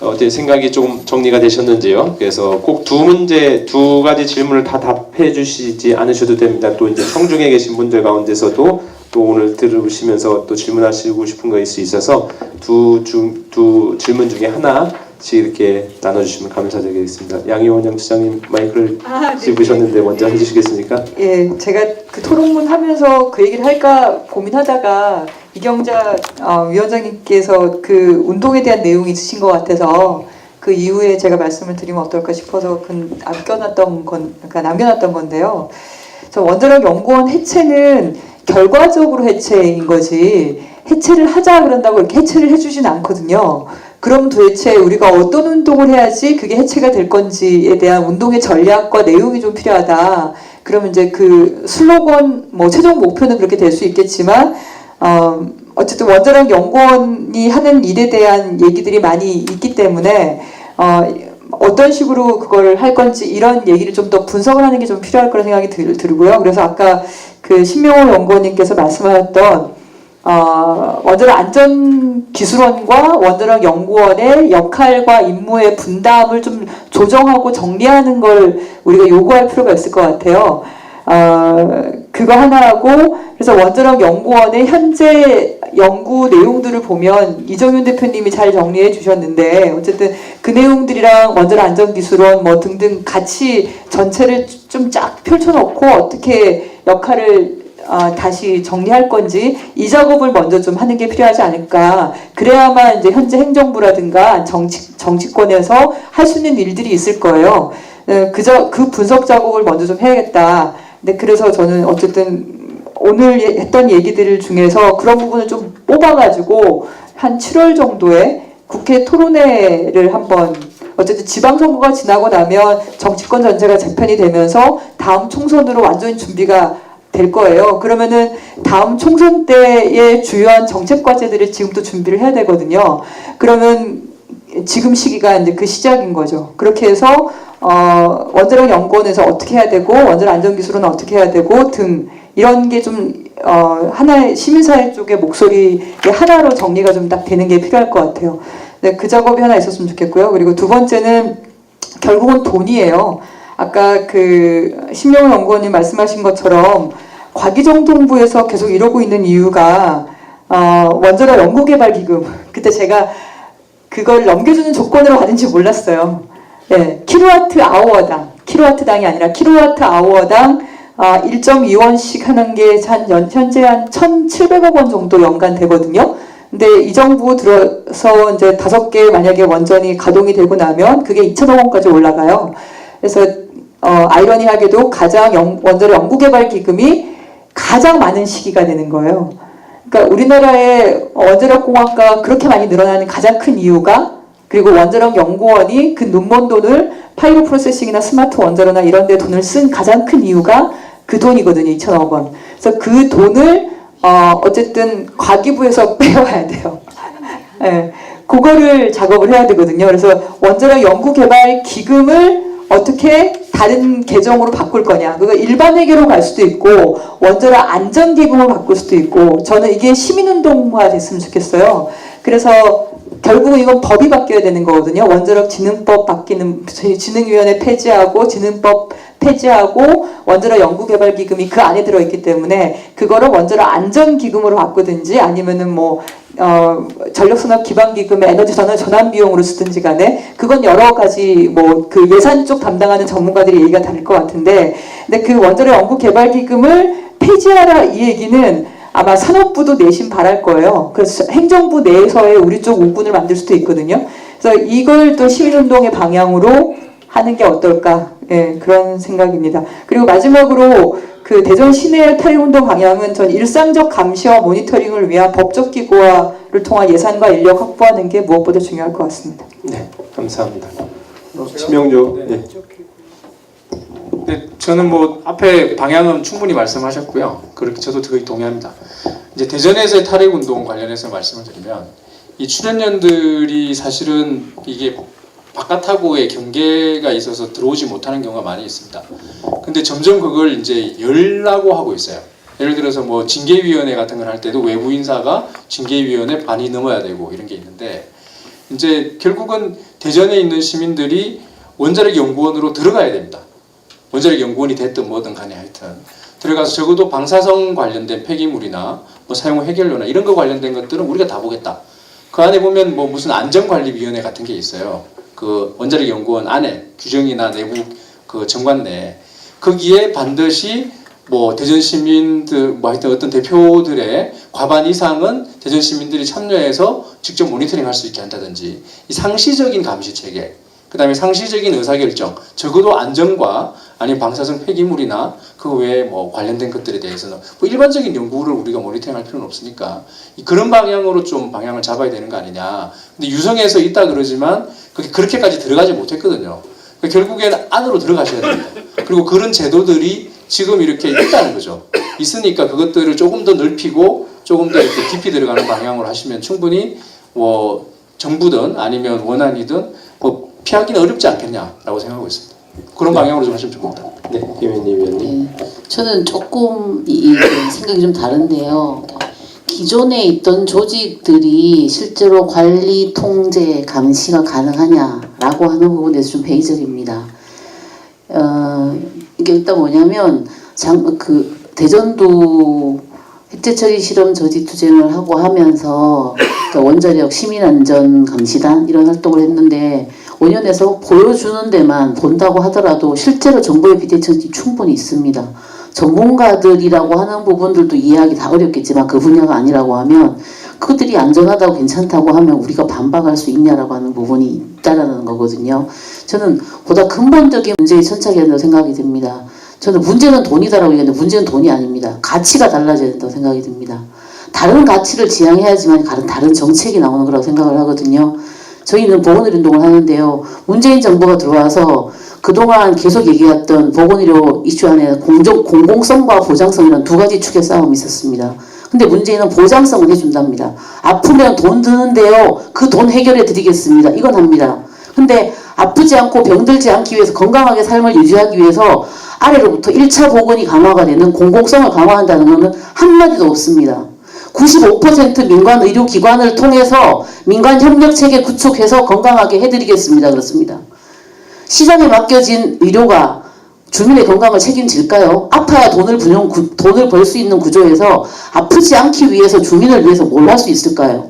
어때 생각이 조금 정리가 되셨는지요? 그래서 꼭 두 가지 질문을 다 답해 주시지 않으셔도 됩니다. 또 이제 청중에 계신 분들 가운데서도 또 오늘 들으시면서 또 질문하시고 싶은 것이 있어서 두 질문 중에 하나씩 이렇게 나눠주시면 감사드리겠습니다. 양희원 영수장님 마이크를 씹으셨는데 먼저 해주시겠습니까? 예, 제가 그 토론문 하면서 그 얘기를 할까 고민하다가 이경자 위원장님께서 그 운동에 대한 내용이 있으신 것 같아서 그 이후에 제가 말씀을 드리면 어떨까 싶어서 그러니까 남겨놨던 건데요. 저 원자력 연구원 해체는 결과적으로 해체인 거지 해체를 하자 그런다고 이렇게 해체를 해주진 않거든요. 그럼 도대체 우리가 어떤 운동을 해야지 그게 해체가 될 건지에 대한 운동의 전략과 내용이 좀 필요하다. 그러면 이제 그 슬로건 최종 목표는 그렇게 될 수 있겠지만 어쨌든 원자력 연구원이 하는 일에 대한 얘기들이 많이 있기 때문에 어떤 식으로 그걸 할 건지 이런 얘기를 좀 더 분석을 하는 게 좀 필요할 거라 생각이 들고요. 그래서 아까 그 신명호 연구원님께서 말씀하셨던 원자력 안전기술원과 원자력 연구원의 역할과 임무의 분담을 좀 조정하고 정리하는 걸 우리가 요구할 필요가 있을 것 같아요. 그거 하나하고 그래서 원자력 연구원의 현재 연구 내용들을 보면 이정윤 대표님이 잘 정리해 주셨는데 어쨌든 그 내용들이랑 원자력 안전기술원 등등 같이 전체를 좀 쫙 펼쳐놓고 어떻게 역할을 다시 정리할 건지 이 작업을 먼저 좀 하는 게 필요하지 않을까. 그래야만 이제 현재 행정부라든가 정치권에서 할 수 있는 일들이 있을 거예요. 그 분석 작업을 먼저 좀 해야겠다. 근데 그래서 저는 어쨌든 오늘 했던 얘기들 중에서 그런 부분을 좀 뽑아가지고 한 7월 정도에 국회 토론회를 한번 어쨌든 지방선거가 지나고 나면 정치권 전체가 재편이 되면서 다음 총선으로 완전히 준비가 될 거예요. 그러면은 다음 총선 때의 주요한 정책 과제들을 지금부터 준비를 해야 되거든요. 그러면 지금 시기가 이제 그 시작인 거죠. 그렇게 해서 원자력 연구원에서 어떻게 해야 되고 원자력 안전기술은 어떻게 해야 되고 등 이런 게 좀 하나의 시민사회 쪽의 목소리의 하나로 정리가 좀 딱 되는 게 필요할 것 같아요. 네, 그 작업이 하나 있었으면 좋겠고요. 그리고 두 번째는 결국은 돈이에요. 아까 그 신명호 연구원님 말씀하신 것처럼 과기정통부에서 계속 이러고 있는 이유가 원자력 연구개발기금 그때 제가 그걸 넘겨주는 조건으로 받은지 몰랐어요. 네, 킬로와트당이 아니라 킬로와트아워당 1.2원씩 하는 게 현재 한 1,700억 원 정도 연간 되거든요. 근데 이 정부 들어서 이제 5개 만약에 원전이 가동이 되고 나면 그게 2,000억 원까지 올라가요. 그래서 아이러니하게도 원자력 연구개발기금이 가장 많은 시기가 되는 거예요. 그러니까 우리나라의 원자력 공학과가 그렇게 많이 늘어나는 가장 큰 이유가 그리고 원자력 연구원이 그 눈먼 돈을 파이로 프로세싱이나 스마트 원자로나 이런 데 돈을 쓴 가장 큰 이유가 그 돈이거든요. 2,000억 원. 그래서 그 돈을 어쨌든 과기부에서 빼와야 돼요. 네, 그거를 작업을 해야 되거든요. 그래서 원자력 연구개발 기금을 어떻게 다른 계정으로 바꿀 거냐. 그거 일반 회계로 갈 수도 있고 원자력 안전기금으로 바꿀 수도 있고 저는 이게 시민운동화 됐으면 좋겠어요. 그래서 결국은 이건 법이 바뀌어야 되는 거거든요. 원자력 진흥법 진흥위원회 폐지하고 진흥법 폐지하고 원자력 연구개발기금이 그 안에 들어있기 때문에 그거를 원자력 안전기금으로 바꾸든지 아니면은 전력산업 기반기금의 에너지 전환 비용으로 쓰든지 간에 그건 여러 가지 그 예산 쪽 담당하는 전문가들이 얘기가 다를 것 같은데 근데 그 원자력 연구개발기금을 폐지하라 이 얘기는 아마 산업부도 내심 바랄 거예요. 그래서 행정부 내에서의 우리 쪽 우군을 만들 수도 있거든요. 그래서 이걸 또 시민운동의 방향으로 하는 게 어떨까 그런 생각입니다. 그리고 마지막으로 그 대전 시내 탈핵운동 방향은 전 일상적 감시와 모니터링을 위한 법적 기구화를 통한 예산과 인력 확보하는 게 무엇보다 중요할 것 같습니다. 네, 감사합니다. 심영조. 네. 네, 저는 앞에 방향은 충분히 말씀하셨고요. 그렇게 저도 거의 동의합니다. 이제 대전에서의 탈핵운동 관련해서 말씀을 드리면 이 출연연들이 사실은 이게 바깥하고의 경계가 있어서 들어오지 못하는 경우가 많이 있습니다. 근데 점점 그걸 이제 열라고 하고 있어요. 예를 들어서 징계위원회 같은 걸 할 때도 외부 인사가 징계위원회 반이 넘어야 되고 이런 게 있는데 이제 결국은 대전에 있는 시민들이 원자력 연구원으로 들어가야 됩니다. 원자력 연구원이 됐든 뭐든 간에 하여튼 들어가서 적어도 방사성 관련된 폐기물이나 뭐 사용 해결료나 이런 거 관련된 것들은 우리가 다 보겠다. 그 안에 보면 뭐 무슨 안전관리위원회 같은 게 있어요. 그 원자력 연구원 안에 규정이나 내부 그 정관 내에 거기에 반드시 뭐 대전 시민들 뭐 하여튼 어떤 대표들의 과반 이상은 대전 시민들이 참여해서 직접 모니터링할 수 있게 한다든지 이 상시적인 감시 체계, 그다음에 상시적인 의사결정, 적어도 안전과 아니면 방사성 폐기물이나 그 외에 뭐 관련된 것들에 대해서는 뭐 일반적인 연구를 우리가 모니터링할 필요는 없으니까 그런 방향으로 좀 방향을 잡아야 되는 거 아니냐. 근데 유성에서 있다 그러지만 그게 그렇게까지 들어가지 못했거든요. 그러니까 결국에는 안으로 들어가셔야 됩니다. 그리고 그런 제도들이 지금 이렇게 있다는 거죠. 있으니까 그것들을 조금 더 넓히고 조금 더 이렇게 깊이 들어가는 방향으로 하시면 충분히 뭐 정부든 아니면 원안이든 뭐 피하기는 어렵지 않겠냐라고 생각하고 있습니다. 그런 방향으로 좀 하시면 좋겠다. 네, 김현희 위원님. 네, 저는 조금 생각이 좀 다른데요. 기존에 있던 조직들이 실제로 관리, 통제, 감시가 가능하냐라고 하는 부분에 대해서 좀 회의적입니다. 이게 일단 뭐냐면 대전도 핵재처리 실험 저지 투쟁을 하고 하면서 그러니까 원자력 시민안전감시단 이런 활동을 했는데 5년에서 보여주는 데만 본다고 하더라도 실제로 정보의 비대칭이 충분히 있습니다. 전문가들이라고 하는 부분들도 이해하기 다 어렵겠지만 그 분야가 아니라고 하면 그들이 안전하다고 괜찮다고 하면 우리가 반박할 수 있냐라고 하는 부분이 있다라는 거거든요. 저는 보다 근본적인 문제에 천착해야 된다고 생각이 듭니다. 저는 문제는 돈이다라고 얘기하는데 문제는 돈이 아닙니다. 가치가 달라져야 된다고 생각이 듭니다. 다른 가치를 지향해야지만 다른 정책이 나오는 거라고 생각을 하거든요. 저희는 보건의료운동을 하는데요. 문재인 정부가 들어와서 그동안 계속 얘기했던 보건의료 이슈 안에 공공성과 보장성이라는 두 가지 축의 싸움이 있었습니다. 근데 문재인은 보장성을 해준답니다. 아프면 돈 드는데요. 그 돈 해결해 드리겠습니다. 이건 합니다. 근데 아프지 않고 병들지 않기 위해서 건강하게 삶을 유지하기 위해서 아래로부터 1차 보건이 강화가 되는 공공성을 강화한다는 것은 한마디도 없습니다. 95% 민간 의료기관을 통해서 민간 협력체계 구축해서 건강하게 해드리겠습니다. 그렇습니다. 시장에 맡겨진 의료가 주민의 건강을 책임질까요? 아파야 돈을 벌 수 있는 구조에서 아프지 않기 위해서 주민을 위해서 뭘 할 수 있을까요?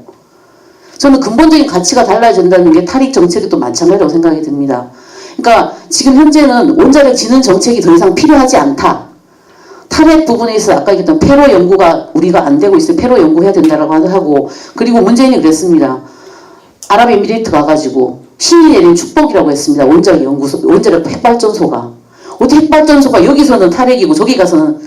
저는 근본적인 가치가 달라진다는 게 탈핵 정책도 마찬가지라고 생각이 듭니다. 그러니까 지금 현재는 원자력 진흥 정책이 더 이상 필요하지 않다. 탈핵 부분에 있어 아까 얘기했던 폐로 연구가 우리가 안 되고 있어요. 폐로 연구해야 된다라고 하고 그리고 문재인이 그랬습니다. 아랍에미레이트 가가지고 신이 내린 축복이라고 했습니다. 원자력 핵발전소가. 어떻게 핵발전소가 여기서는 탈핵이고 저기 가서는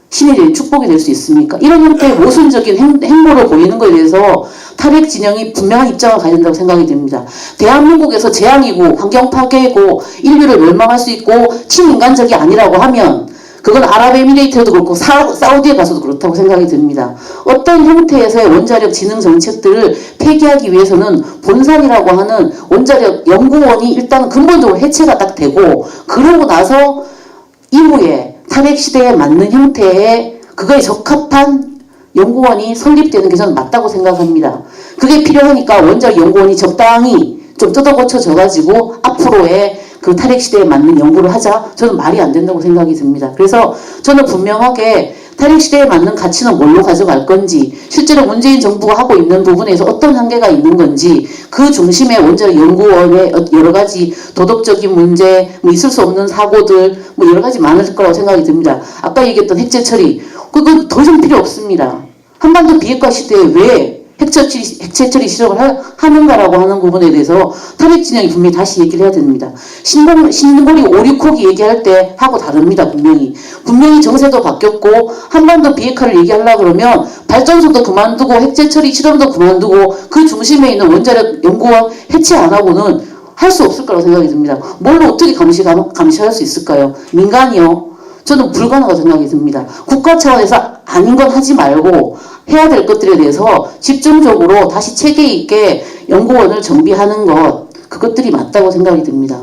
신이 내린 축복이 될 수 있습니까? 이런 형태의 모순적인 행보로 보이는 것에 대해서 탈핵 진영이 분명한 입장을 가야 된다고 생각이 됩니다. 대한민국에서 재앙이고 환경 파괴고 인류를 멸망할 수 있고 친인간적이 아니라고 하면 그건 아랍에미레이트에도 그렇고 사우디에 가서도 그렇다고 생각이 듭니다. 어떤 형태에서의 원자력 진흥 정책들을 폐기하기 위해서는 본산이라고 하는 원자력 연구원이 일단 근본적으로 해체가 딱 되고 그러고 나서 이후에 탈핵 시대에 맞는 형태의 그거에 적합한 연구원이 설립되는 게 저는 맞다고 생각합니다. 그게 필요하니까 원자력 연구원이 적당히 좀 뜯어고쳐져가지고 앞으로의 그 탈핵 시대에 맞는 연구를 하자. 저는 말이 안 된다고 생각이 듭니다. 그래서 저는 분명하게 탈핵 시대에 맞는 가치는 뭘로 가져갈 건지 실제로 문재인 정부가 하고 있는 부분에서 어떤 한계가 있는 건지 그 중심에 원자력 연구원의 여러 가지 도덕적인 문제, 뭐 있을 수 없는 사고들 뭐 여러 가지 많을 거라고 생각이 듭니다. 아까 얘기했던 핵재처리 그건 더 이상 필요 없습니다. 한반도 비핵화 시대에 왜 핵재처리 실험을 하는가라고 하는 부분에 대해서 탈핵 진영이 분명히 다시 얘기를 해야 됩니다. 신고리 5, 6호기 얘기할 때 하고 다릅니다. 분명히 정세도 바뀌었고 한반도 비핵화를 얘기하려고 그러면 발전소도 그만두고 핵재처리 실험도 그만두고 그 중심에 있는 원자력 연구원 해체 안 하고는 할 수 없을 거라고 생각이 듭니다. 뭘로 어떻게 감시할 수 있을까요? 민간이요? 저는 불가능하다고 생각이 듭니다. 국가 차원에서 아닌 건 하지 말고 해야 될 것들에 대해서 집중적으로 다시 체계 있게 연구원을 정비하는 것 그것들이 맞다고 생각이 듭니다.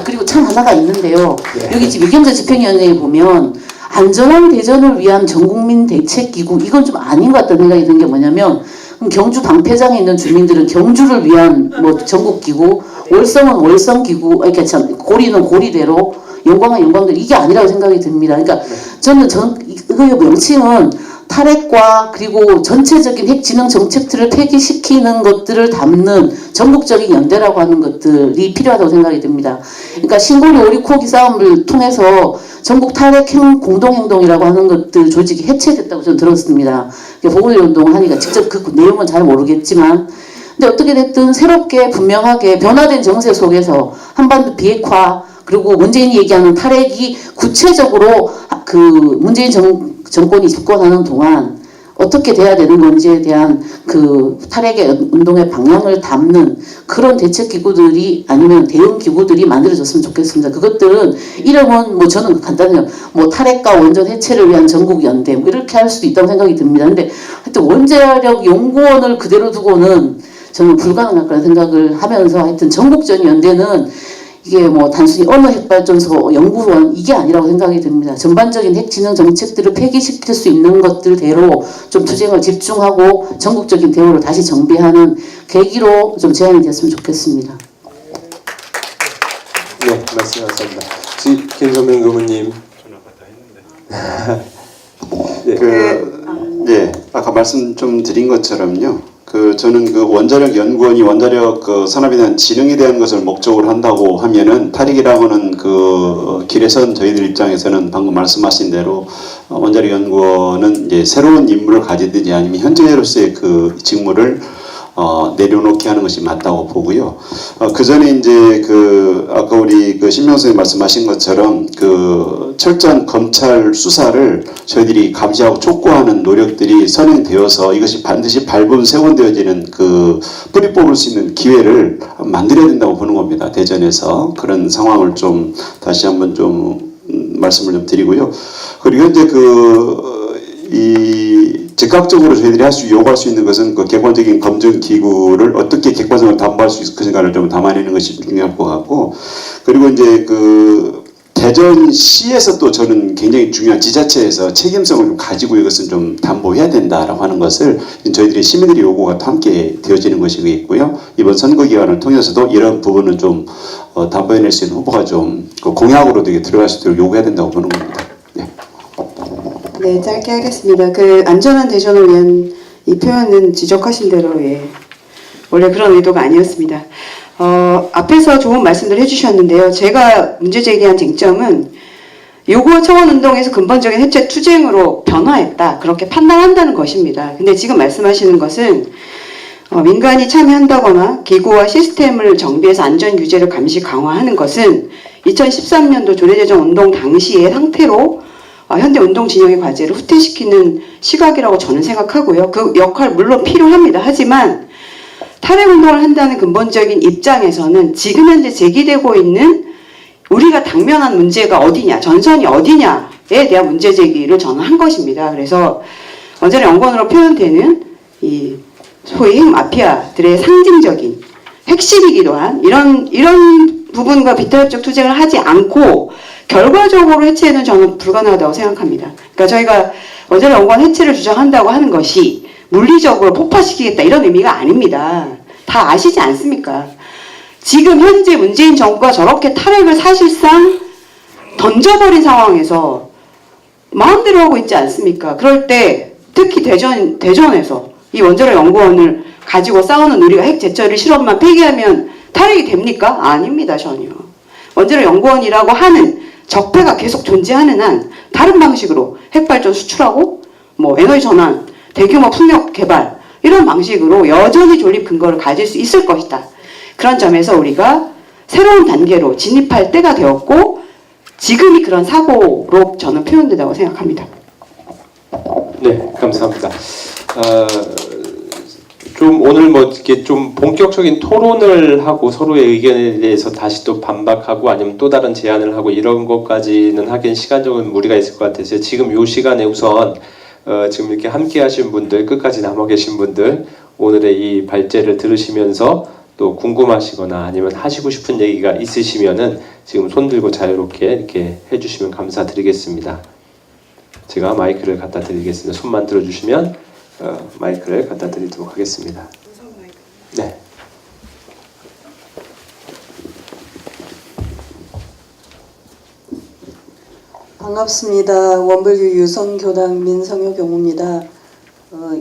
그리고 참 하나가 있는데요. 여기 지금 이경자 집행위원회에 보면 안전한 대전을 위한 전국민 대책기구 이건 좀 아닌 것 같다는 생각이 드는 게 뭐냐면 그럼 경주 방패장에 있는 주민들은 경주를 위한 뭐 전국기구, 월성은 월성기구, 그러니까 참 고리는 고리대로, 영광은 영광대로 이게 아니라고 생각이 듭니다. 그러니까 저는 그 명칭은 탈핵과 그리고 전체적인 핵진흥 정책들을 폐기시키는 것들을 담는 전국적인 연대라고 하는 것들이 필요하다고 생각이 듭니다. 그러니까 신고리 오리코기 싸움을 통해서 전국 탈핵 공동행동이라고 하는 것들 조직이 해체됐다고 저는 들었습니다. 보건의 운동을 하니까 직접 그 내용은 잘 모르겠지만, 근데 어떻게 됐든 새롭게 분명하게 변화된 정세 속에서 한반도 비핵화 그리고 문재인이 얘기하는 탈핵이 구체적으로 그 문재인 정권이 집권하는 동안 어떻게 돼야 되는 건지에 대한 그 탈핵의 운동의 방향을 담는 그런 대책 기구들이 아니면 대응 기구들이 만들어졌으면 좋겠습니다. 그것들은 이름은 뭐 저는 간단해요. 뭐 탈핵과 원전 해체를 위한 전국 연대 뭐 이렇게 할 수도 있다고 생각이 듭니다. 근데 하여튼 원자력 연구원을 그대로 두고는 저는 불가능할 거라 생각을 하면서 하여튼 전국적인 연대는 이게 뭐 단순히 어느 핵발전소 연구원 이게 아니라고 생각이 듭니다. 전반적인 핵진흥 정책들을 폐기시킬 수 있는 것들대로 좀 투쟁을 집중하고 전국적인 대우를 다시 정비하는 계기로 좀 제안이 됐으면 좋겠습니다. 네, 말씀 감사합니다. 김선명 교무님. 네, 아까 말씀 좀 드린 것처럼요. 저는 그 원자력 연구원이 원자력 그 산업에 대한 지능에 대한 것을 목적으로 한다고 하면은 탈핵이라고 하는 그 길에선 저희들 입장에서는 방금 말씀하신 대로 원자력 연구원은 이제 새로운 임무를 가지든지 아니면 현재로서의 그 직무를 내려놓게 하는 것이 맞다고 보고요. 그 전에 이제 아까 우리 신명선생님 말씀하신 것처럼 철저한 검찰 수사를 저희들이 감시하고 촉구하는 노력들이 선행되어서 이것이 반드시 밟음 세원되어지는 뿌리 뽑을 수 있는 기회를 만들어야 된다고 보는 겁니다. 대전에서 그런 상황을 좀 다시 한번 좀 말씀을 좀 드리고요. 그리고 현재 즉각적으로 저희들이 요구할 수 있는 것은 객관적인 검증 기구를 어떻게 객관성을 담보할 수 있을 것인가를 좀 담아내는 것이 중요할 것 같고, 그리고 이제 대전시에서 또 저는 굉장히 중요한 지자체에서 책임성을 좀 가지고 이것은 좀 담보해야 된다라고 하는 것을 저희들이 시민들의 요구가 함께 되어지는 것이겠고요. 이번 선거 기간을 통해서도 이런 부분은 좀 담보해낼 수 있는 후보가 좀 공약으로도 들어갈 수 있도록 요구해야 된다고 보는 겁니다. 네, 짧게 하겠습니다. 안전한 대전을 위한 이 표현은 지적하신 대로 원래 그런 의도가 아니었습니다. 앞에서 좋은 말씀들 해주셨는데요. 제가 문제 제기한 쟁점은 요구와 청원운동에서 근본적인 해체 투쟁으로 변화했다. 그렇게 판단한다는 것입니다. 근데 지금 말씀하시는 것은 민간이 참여한다거나 기구와 시스템을 정비해서 안전규제를 감시 강화하는 것은 2013년도 조례제정 운동 당시의 상태로 현대 운동 진영의 과제를 후퇴시키는 시각이라고 저는 생각하고요. 그 역할 물론 필요합니다. 하지만 탈핵 운동을 한다는 근본적인 입장에서는 지금 현재 제기되고 있는 우리가 당면한 문제가 어디냐, 전선이 어디냐에 대한 문제 제기를 저는 한 것입니다. 그래서 원자력 연구원으로 표현되는 이 소위 핵 마피아들의 상징적인 핵심이기도 한 이런 부분과 비타협적 투쟁을 하지 않고 결과적으로 해체는 저는 불가능하다고 생각합니다. 그러니까 저희가 원자력 연구원 해체를 주장한다고 하는 것이 물리적으로 폭파시키겠다 이런 의미가 아닙니다. 다 아시지 않습니까? 지금 현재 문재인 정부가 저렇게 탈핵을 사실상 던져버린 상황에서 마음대로 하고 있지 않습니까? 그럴 때 특히 대전에서 이 원자력 연구원을 가지고 싸우는 우리가 핵 재처리 실험만 폐기하면 탈핵이 됩니까? 아닙니다. 전혀. 원자력 연구원이라고 하는 적폐가 계속 존재하는 한 다른 방식으로 핵발전 수출하고 에너지 전환, 대규모 풍력 개발 이런 방식으로 여전히 존립 근거를 가질 수 있을 것이다. 그런 점에서 우리가 새로운 단계로 진입할 때가 되었고 지금이 그런 사고로 저는 표현된다고 생각합니다. 네, 감사합니다. 좀 오늘 이렇게 좀 본격적인 토론을 하고 서로의 의견에 대해서 다시 또 반박하고 아니면 또 다른 제안을 하고 이런 것까지는 하기엔 시간적인 무리가 있을 것 같아서 지금 이 시간에 우선 지금 이렇게 함께 하신 분들, 끝까지 남아 계신 분들 오늘의 이 발제를 들으시면서 또 궁금하시거나 아니면 하시고 싶은 얘기가 있으시면은 지금 손 들고 자유롭게 이렇게 해주시면 감사드리겠습니다. 제가 마이크를 갖다 드리겠습니다. 손만 들어주시면 마이크를 갖다 드리도록 하겠습니다. 네. 반갑습니다. 원불교 유성교당 민성효 교무입니다.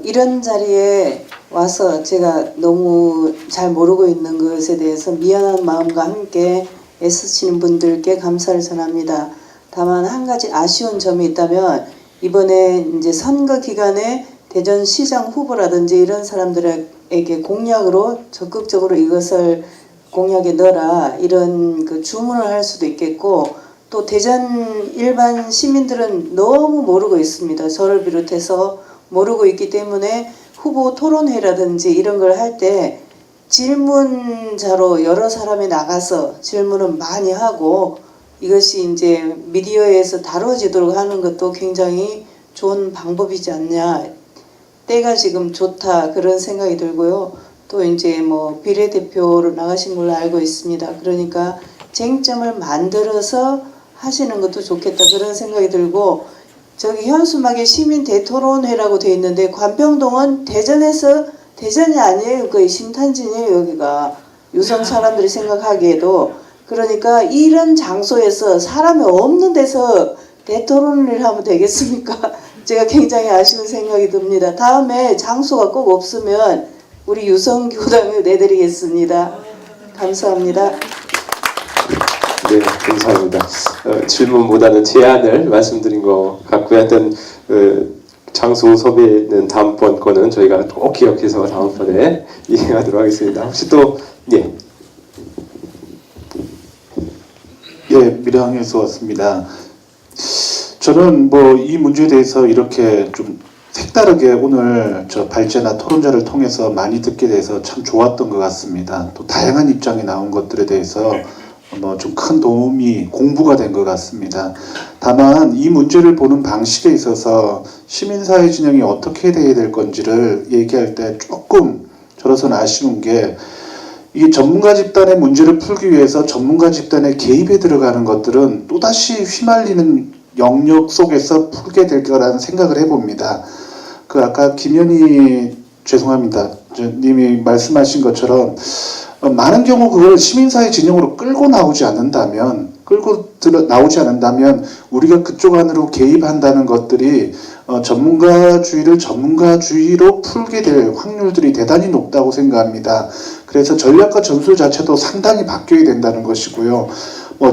이런 자리에 와서 제가 너무 잘 모르고 있는 것에 대해서 미안한 마음과 함께 애쓰시는 분들께 감사를 전합니다. 다만 한 가지 아쉬운 점이 있다면 이번에 이제 선거 기간에 대전시장 후보라든지 이런 사람들에게 공약으로 적극적으로 이것을 공약에 넣어라 이런 그 주문을 할 수도 있겠고 또 대전 일반 시민들은 너무 모르고 있습니다. 저를 비롯해서 모르고 있기 때문에 후보 토론회라든지 이런 걸 할 때 질문자로 여러 사람이 나가서 질문을 많이 하고 이것이 이제 미디어에서 다뤄지도록 하는 것도 굉장히 좋은 방법이지 않냐. 때가 지금 좋다 그런 생각이 들고요. 또 이제 뭐 비례대표로 나가신 걸로 알고 있습니다. 그러니까 쟁점을 만들어서 하시는 것도 좋겠다 그런 생각이 들고 저기 현수막에 시민 대토론회라고 돼 있는데 관평동은 대전이 아니에요. 거의 신탄진이에요. 여기가 유성 사람들이 생각하기에도 그러니까 이런 장소에서 사람이 없는 데서 대토론을 하면 되겠습니까? 제가 굉장히 아쉬운 생각이 듭니다. 다음에 장소가 꼭 없으면 우리 유성교당을 내드리겠습니다. 감사합니다. 네, 감사합니다. 질문보다는 제안을 말씀드린 것 같고요. 하여튼 장소 섭외는 다음번 거는 저희가 꼭 기억해서 다음번에 이행하도록 하겠습니다. 혹시 또 예. 예, 밀양에서 왔습니다. 저는 뭐 이 문제에 대해서 이렇게 좀 색다르게 오늘 저 발제나 토론자를 통해서 많이 듣게 돼서 참 좋았던 것 같습니다. 또 다양한 입장이 나온 것들에 대해서 뭐 좀 큰 도움이 공부가 된 것 같습니다. 다만 이 문제를 보는 방식에 있어서 시민사회 진영이 어떻게 돼야 될 건지를 얘기할 때 조금 저로서는 아쉬운 게 이 전문가 집단의 문제를 풀기 위해서 전문가 집단의 개입에 들어가는 것들은 또다시 휘말리는 영역 속에서 풀게 될 거라는 생각을 해봅니다. 그 아까 김현희 죄송합니다. 님이 말씀하신 것처럼 많은 경우 그걸 시민사회 진영으로 끌고 나오지 않는다면 우리가 그쪽 안으로 개입한다는 것들이 전문가주의를 전문가주의로 풀게 될 확률들이 대단히 높다고 생각합니다. 그래서 전략과 전술 자체도 상당히 바뀌어야 된다는 것이고요.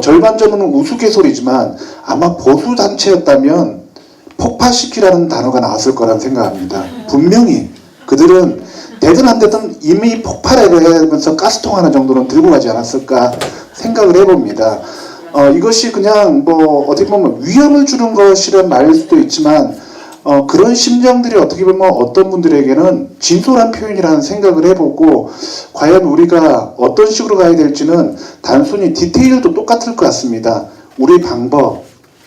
절반 정도는 우스갯소리지만 아마 보수단체였다면 폭파시키라는 단어가 나왔을 거란 생각합니다. 분명히 그들은 되든 안 되든 이미 폭발하면서 가스통 하나 정도는 들고 가지 않았을까 생각을 해봅니다. 이것이 그냥 뭐 어떻게 보면 위협을 주는 것이란 말일 수도 있지만 그런 심정들이 어떻게 보면 어떤 분들에게는 진솔한 표현이라는 생각을 해보고 과연 우리가 어떤 식으로 가야 될지는 단순히 디테일도 똑같을 것 같습니다. 우리 방법,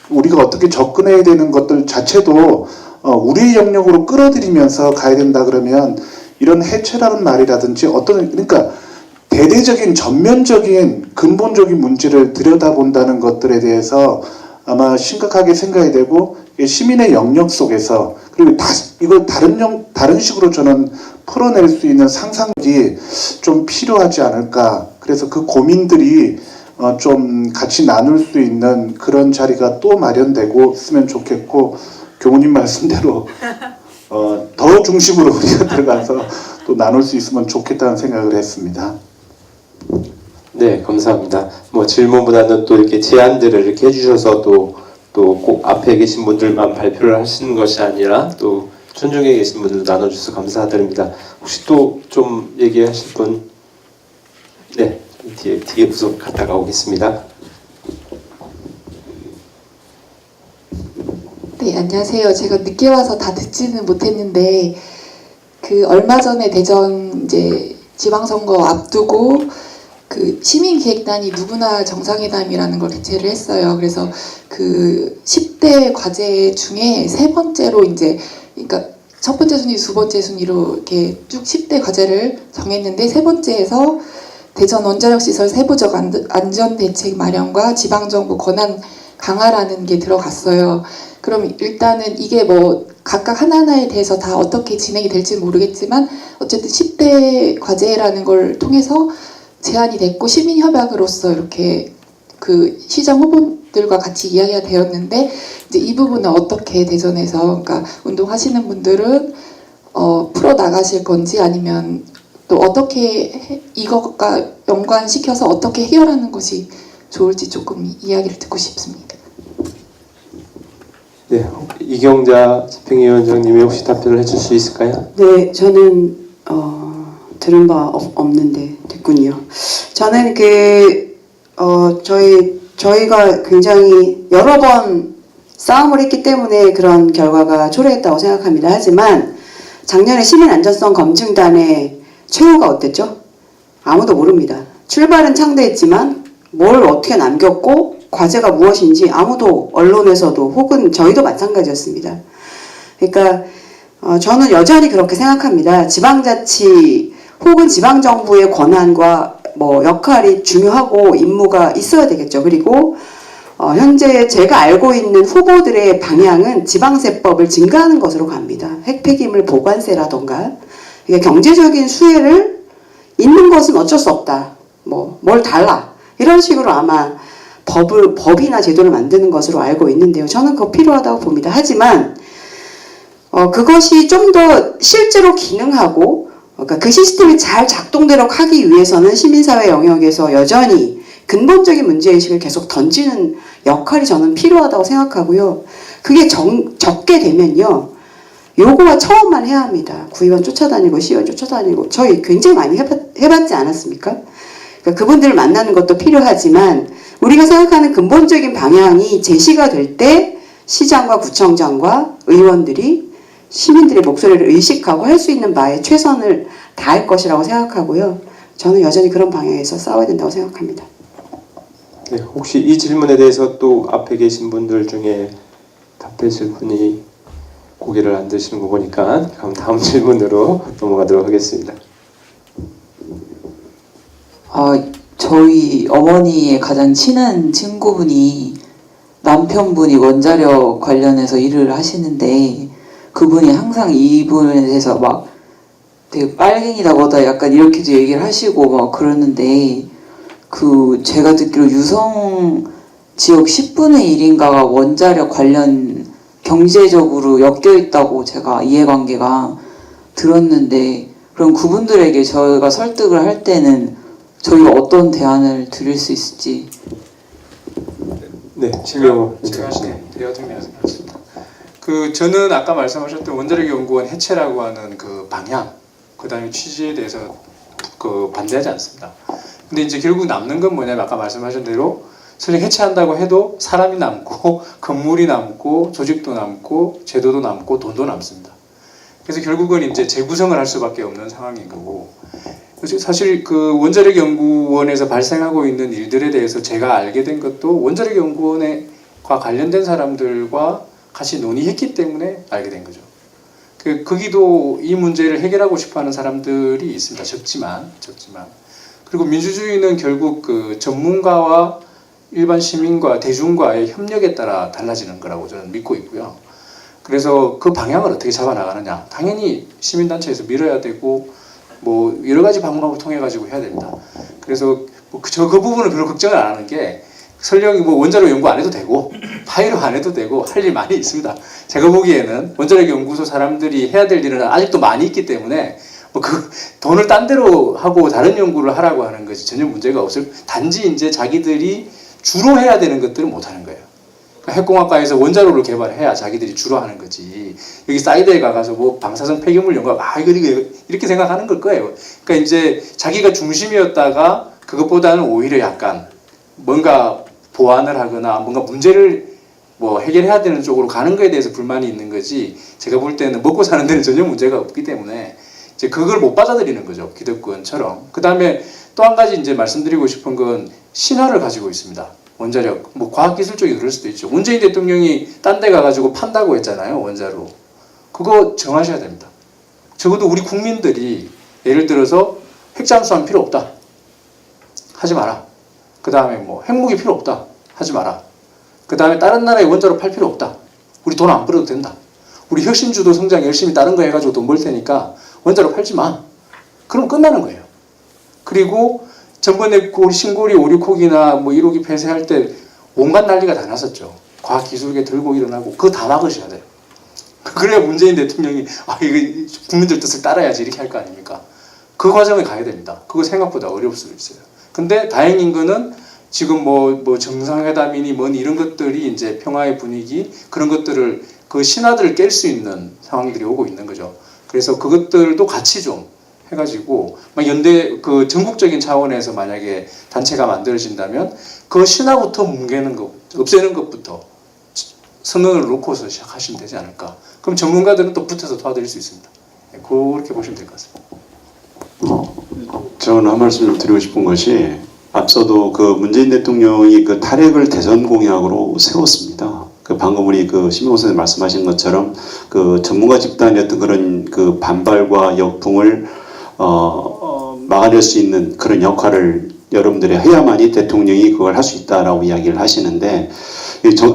우리가 어떻게 접근해야 되는 것들 자체도 우리의 영역으로 끌어들이면서 가야 된다 그러면 이런 해체라는 말이라든지 그러니까 대대적인 전면적인 근본적인 문제를 들여다본다는 것들에 대해서 아마 심각하게 생각이 되고 시민의 영역 속에서 그리고 이걸 다른 식으로 저는 풀어낼 수 있는 상상력이 좀 필요하지 않을까. 그래서 그 고민들이 좀 같이 나눌 수 있는 그런 자리가 또 마련되고 있으면 좋겠고 교무님 말씀대로 더 중심으로 우리가 들어가서 또 나눌 수 있으면 좋겠다는 생각을 했습니다. 네, 감사합니다. 뭐 질문보다는 또 이렇게 제안들을 이렇게 해주셔서 또 꼭 앞에 계신 분들만 발표를 하시는 것이 아니라 또 천중에 계신 분들도 나눠주셔서 감사드립니다. 혹시 또 좀 얘기하실 분? 네, 뒤에 부서 갔다가 오겠습니다. 네, 안녕하세요. 제가 늦게 와서 다 듣지는 못했는데 그 얼마 전에 대전 이제 지방선거 앞두고 그 시민기획단이 누구나 정상회담이라는 걸 개최를 했어요. 그래서 그 10대 과제 중에 세 번째로 이제 그러니까 첫 번째 순위, 두 번째 순위로 이렇게 쭉 10대 과제를 정했는데 세 번째에서 대전 원자력 시설 세부적 안전 대책 마련과 지방정부 권한 강화라는 게 들어갔어요. 그럼 일단은 이게 뭐 각각 하나하나에 대해서 다 어떻게 진행이 될지는 모르겠지만 어쨌든 10대 과제라는 걸 통해서 제안이 됐고 시민협약으로서 이렇게 그 시장 후보들과 같이 이야기가 되었는데 이제 이 부분은 어떻게 대전에서 그러니까 운동하시는 분들은 풀어 나가실 건지 아니면 또 어떻게 이것과 연관시켜서 어떻게 해결하는 것이 좋을지 조금 이야기를 듣고 싶습니다. 네, 이경자 집행위원장님이 혹시 답변을 해줄 수 있을까요? 네, 저는 들은 바 없는데 됐군요. 저는 저희가 굉장히 여러 번 싸움을 했기 때문에 그런 결과가 초래했다고 생각합니다. 하지만 작년에 시민안전성 검증단의 최후가 어땠죠? 아무도 모릅니다. 출발은 창대했지만 뭘 어떻게 남겼고 과제가 무엇인지 아무도 언론에서도 혹은 저희도 마찬가지였습니다. 그러니까 저는 여전히 그렇게 생각합니다. 지방자치 혹은 지방정부의 권한과 역할이 중요하고 임무가 있어야 되겠죠. 그리고 현재 제가 알고 있는 후보들의 방향은 지방세법을 증가하는 것으로 갑니다. 핵폐기물 보관세라던가 경제적인 수혜를 있는 것은 어쩔 수 없다. 뭘 달라. 이런 식으로 아마 법이나 제도를 만드는 것으로 알고 있는데요. 저는 그거 필요하다고 봅니다. 하지만 그것이 좀 더 실제로 기능하고 그러니까 그 시스템이 잘 작동되도록 하기 위해서는 시민사회 영역에서 여전히 근본적인 문제의식을 계속 던지는 역할이 저는 필요하다고 생각하고요. 그게 적게 되면요. 요거와 처음만 해야 합니다. 구의원 쫓아다니고 시의원 쫓아다니고 저희 굉장히 많이 해봤지 않았습니까? 그러니까 그분들을 만나는 것도 필요하지만 우리가 생각하는 근본적인 방향이 제시가 될 때 시장과 구청장과 의원들이 시민들의 목소리를 의식하고 할 수 있는 바에 최선을 다할 것이라고 생각하고요. 저는 여전히 그런 방향에서 싸워야 된다고 생각합니다. 네, 혹시 이 질문에 대해서 또 앞에 계신 분들 중에 답했을 분이 고개를 안 드시는 거 보니까 그럼 다음 질문으로 넘어가도록 하겠습니다. 저희 어머니의 가장 친한 친구분이 남편분이 원자력 관련해서 일을 하시는데 그분이 항상 이 부분에 대해서 막 되게 빨갱이다 뭐다 약간 이렇게도 얘기를 하시고 막 그러는데 제가 듣기로 유성 지역 10분의 1인가가 원자력 관련 경제적으로 엮여 있다고 제가 이해관계가 들었는데 그럼 그분들에게 저희가 설득을 할 때는 저희가 어떤 대안을 드릴 수 있을지. 네, 실명 제가 말씀드리겠습니다. 저는 아까 말씀하셨던 원자력 연구원 해체라고 하는 그 방향, 그 다음에 취지에 대해서 반대하지 않습니다. 근데 이제 결국 남는 건 뭐냐면 아까 말씀하신 대로 설령 해체한다고 해도 사람이 남고 건물이 남고 조직도 남고 제도도 남고 돈도 남습니다. 그래서 결국은 이제 재구성을 할 수밖에 없는 상황인 거고 사실 그 원자력 연구원에서 발생하고 있는 일들에 대해서 제가 알게 된 것도 원자력 연구원과 관련된 사람들과 같이 논의했기 때문에 알게 된 거죠. 거기도 이 문제를 해결하고 싶어하는 사람들이 있습니다. 적지만 그리고 민주주의는 결국 그 전문가와 일반 시민과 대중과의 협력에 따라 달라지는 거라고 저는 믿고 있고요. 그래서 그 방향을 어떻게 잡아나가느냐 당연히 시민단체에서 밀어야 되고 여러 가지 방법을 통해 가지고 해야 됩니다. 그래서 그 부분은 별로 걱정을 안 하는 게 설령 원자력 연구 안 해도 되고 파이로 안 해도 되고 할 일 많이 있습니다. 제가 보기에는 원자력 연구소 사람들이 해야 될 일은 아직도 많이 있기 때문에 그 돈을 딴 데로 하고 다른 연구를 하라고 하는 것이 전혀 문제가 없을. 단지 이제 자기들이 주로 해야 되는 것들은 못 하는 거예요. 핵공학과에서 원자로를 개발해야 자기들이 주로 하는 거지. 여기 사이드에 가서 방사성 폐기물 연구 이렇게 생각하는 걸 거예요. 그러니까 이제 자기가 중심이었다가 그것보다는 오히려 약간 뭔가 보완을 하거나 뭔가 문제를 해결해야 되는 쪽으로 가는 거에 대해서 불만이 있는 거지. 제가 볼 때는 먹고 사는 데는 전혀 문제가 없기 때문에 이제 그걸 못 받아들이는 거죠. 기득권처럼. 그 다음에 또 한 가지 이제 말씀드리고 싶은 건 신화를 가지고 있습니다. 원자력, 과학기술 쪽이 그럴 수도 있죠. 문재인 대통령이 딴 데 가가지고 판다고 했잖아요, 원자로. 그거 정하셔야 됩니다. 적어도 우리 국민들이 예를 들어서 핵잠수함 필요 없다. 하지 마라. 그 다음에 핵무기 필요 없다. 하지 마라. 그 다음에 다른 나라에 원자로 팔 필요 없다. 우리 돈 안 벌어도 된다. 우리 혁신주도 성장 열심히 다른 거 해가지고 돈 벌 테니까 원자력 팔지 마. 그럼 끝나는 거예요. 그리고 전번에 신고리 5,6호기나 뭐 1호기 폐쇄할 때 온갖 난리가 다 났었죠. 과학기술계 들고 일어나고 그거 다 막으셔야 돼요. 그래야 문재인 대통령이 이거 국민들 뜻을 따라야지 이렇게 할 거 아닙니까? 그 과정을 가야 됩니다. 그거 생각보다 어려울 수도 있어요. 근데 다행인 거는 지금 뭐 정상회담이니 뭐니 이런 것들이 이제 평화의 분위기 그런 것들을 그 신화들을 깰 수 있는 상황들이 오고 있는 거죠. 그래서 그것들도 같이 좀 해가지고 연대 그 전국적인 차원에서 만약에 단체가 만들어진다면 그 신화부터 뭉개는 것, 없애는 것부터 선언을 놓고서 시작하시면 되지 않을까. 그럼 전문가들은 또 붙어서 도와드릴 수 있습니다. 그렇게 보시면 될 것 같습니다. 저는 한 말씀 좀 드리고 싶은 것이 앞서도 그 문재인 대통령이 그 탈핵을 대선 공약으로 세웠습니다. 그 방금 우리 그 심영호 선생님 말씀하신 것처럼 그 전문가 집단의 어떤 그런 그 반발과 역풍을 막아낼 수 있는 그런 역할을 여러분들이 해야만이 대통령이 그걸 할 수 있다라고 이야기를 하시는데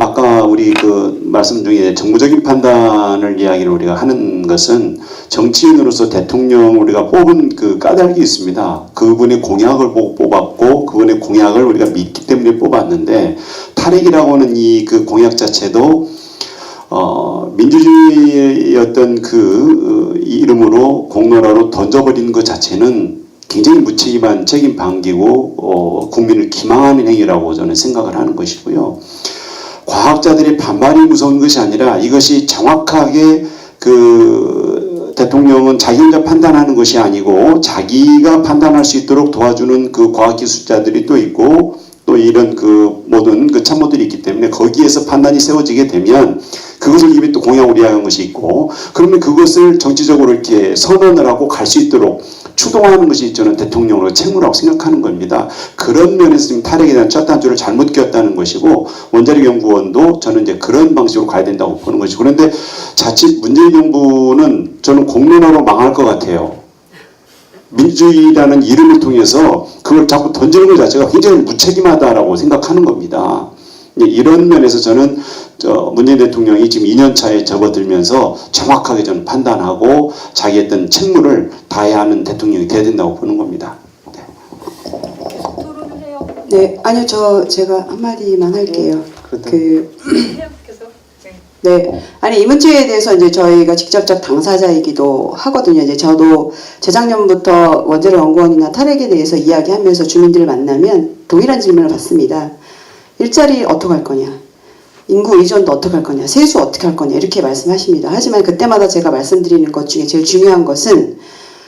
아까 우리 그 말씀 중에 정무적인 판단을 이야기를 우리가 하는 것은 정치인으로서 대통령 우리가 뽑은 그 까닭이 있습니다. 그분의 공약을 보고 뽑았고 그분의 공약을 우리가 믿기 때문에 뽑았는데 탈핵이라고 하는 이 그 공약 자체도 민주주의의 어떤 그 이름으로 공론화로 던져버리는 것 자체는 굉장히 무책임한 책임 방기고 국민을 기망하는 행위라고 저는 생각을 하는 것이고요. 과학자들의 반발이 무서운 것이 아니라 이것이 정확하게 그 대통령은 자기 혼자 판단하는 것이 아니고 자기가 판단할 수 있도록 도와주는 그 과학기술자들이 또 있고 또 이런 그 모든 그 참모들이 있기 때문에 거기에서 판단이 세워지게 되면 그것을 이미 또 공약으로 이야기한 것이 있고 그러면 그것을 정치적으로 이렇게 선언을 하고 갈 수 있도록 추동하는 것이 저는 대통령으로 책무라고 생각하는 겁니다. 그런 면에서 지금 탈핵에 대한 첫 단추를 잘못 끼웠다는 것이고 원자력 연구원도 저는 이제 그런 방식으로 가야 된다고 보는 것이고 그런데 자칫 문재인 정부는 저는 공론화로 망할 것 같아요. 민주주의라는 이름을 통해서 그걸 자꾸 던지는 것 자체가 굉장히 무책임하다라고 생각하는 겁니다. 이런 면에서 저는 문재인 대통령이 지금 2년 차에 접어들면서 정확하게 저는 판단하고 자기 어떤 책무를 다해야 하는 대통령이 돼야 된다고 보는 겁니다. 네, 아니요, 제가 한마디만 할게요. 네, 아니 이 문제에 대해서 이제 저희가 직접적 당사자이기도 하거든요. 이제 저도 재작년부터 원자력 연구원이나 탈핵에 대해서 이야기하면서 주민들을 만나면 동일한 질문을 받습니다. 일자리 어떻게 할 거냐, 인구 이전도 어떻게 할 거냐, 세수 어떻게 할 거냐 이렇게 말씀하십니다. 하지만 그때마다 제가 말씀드리는 것 중에 제일 중요한 것은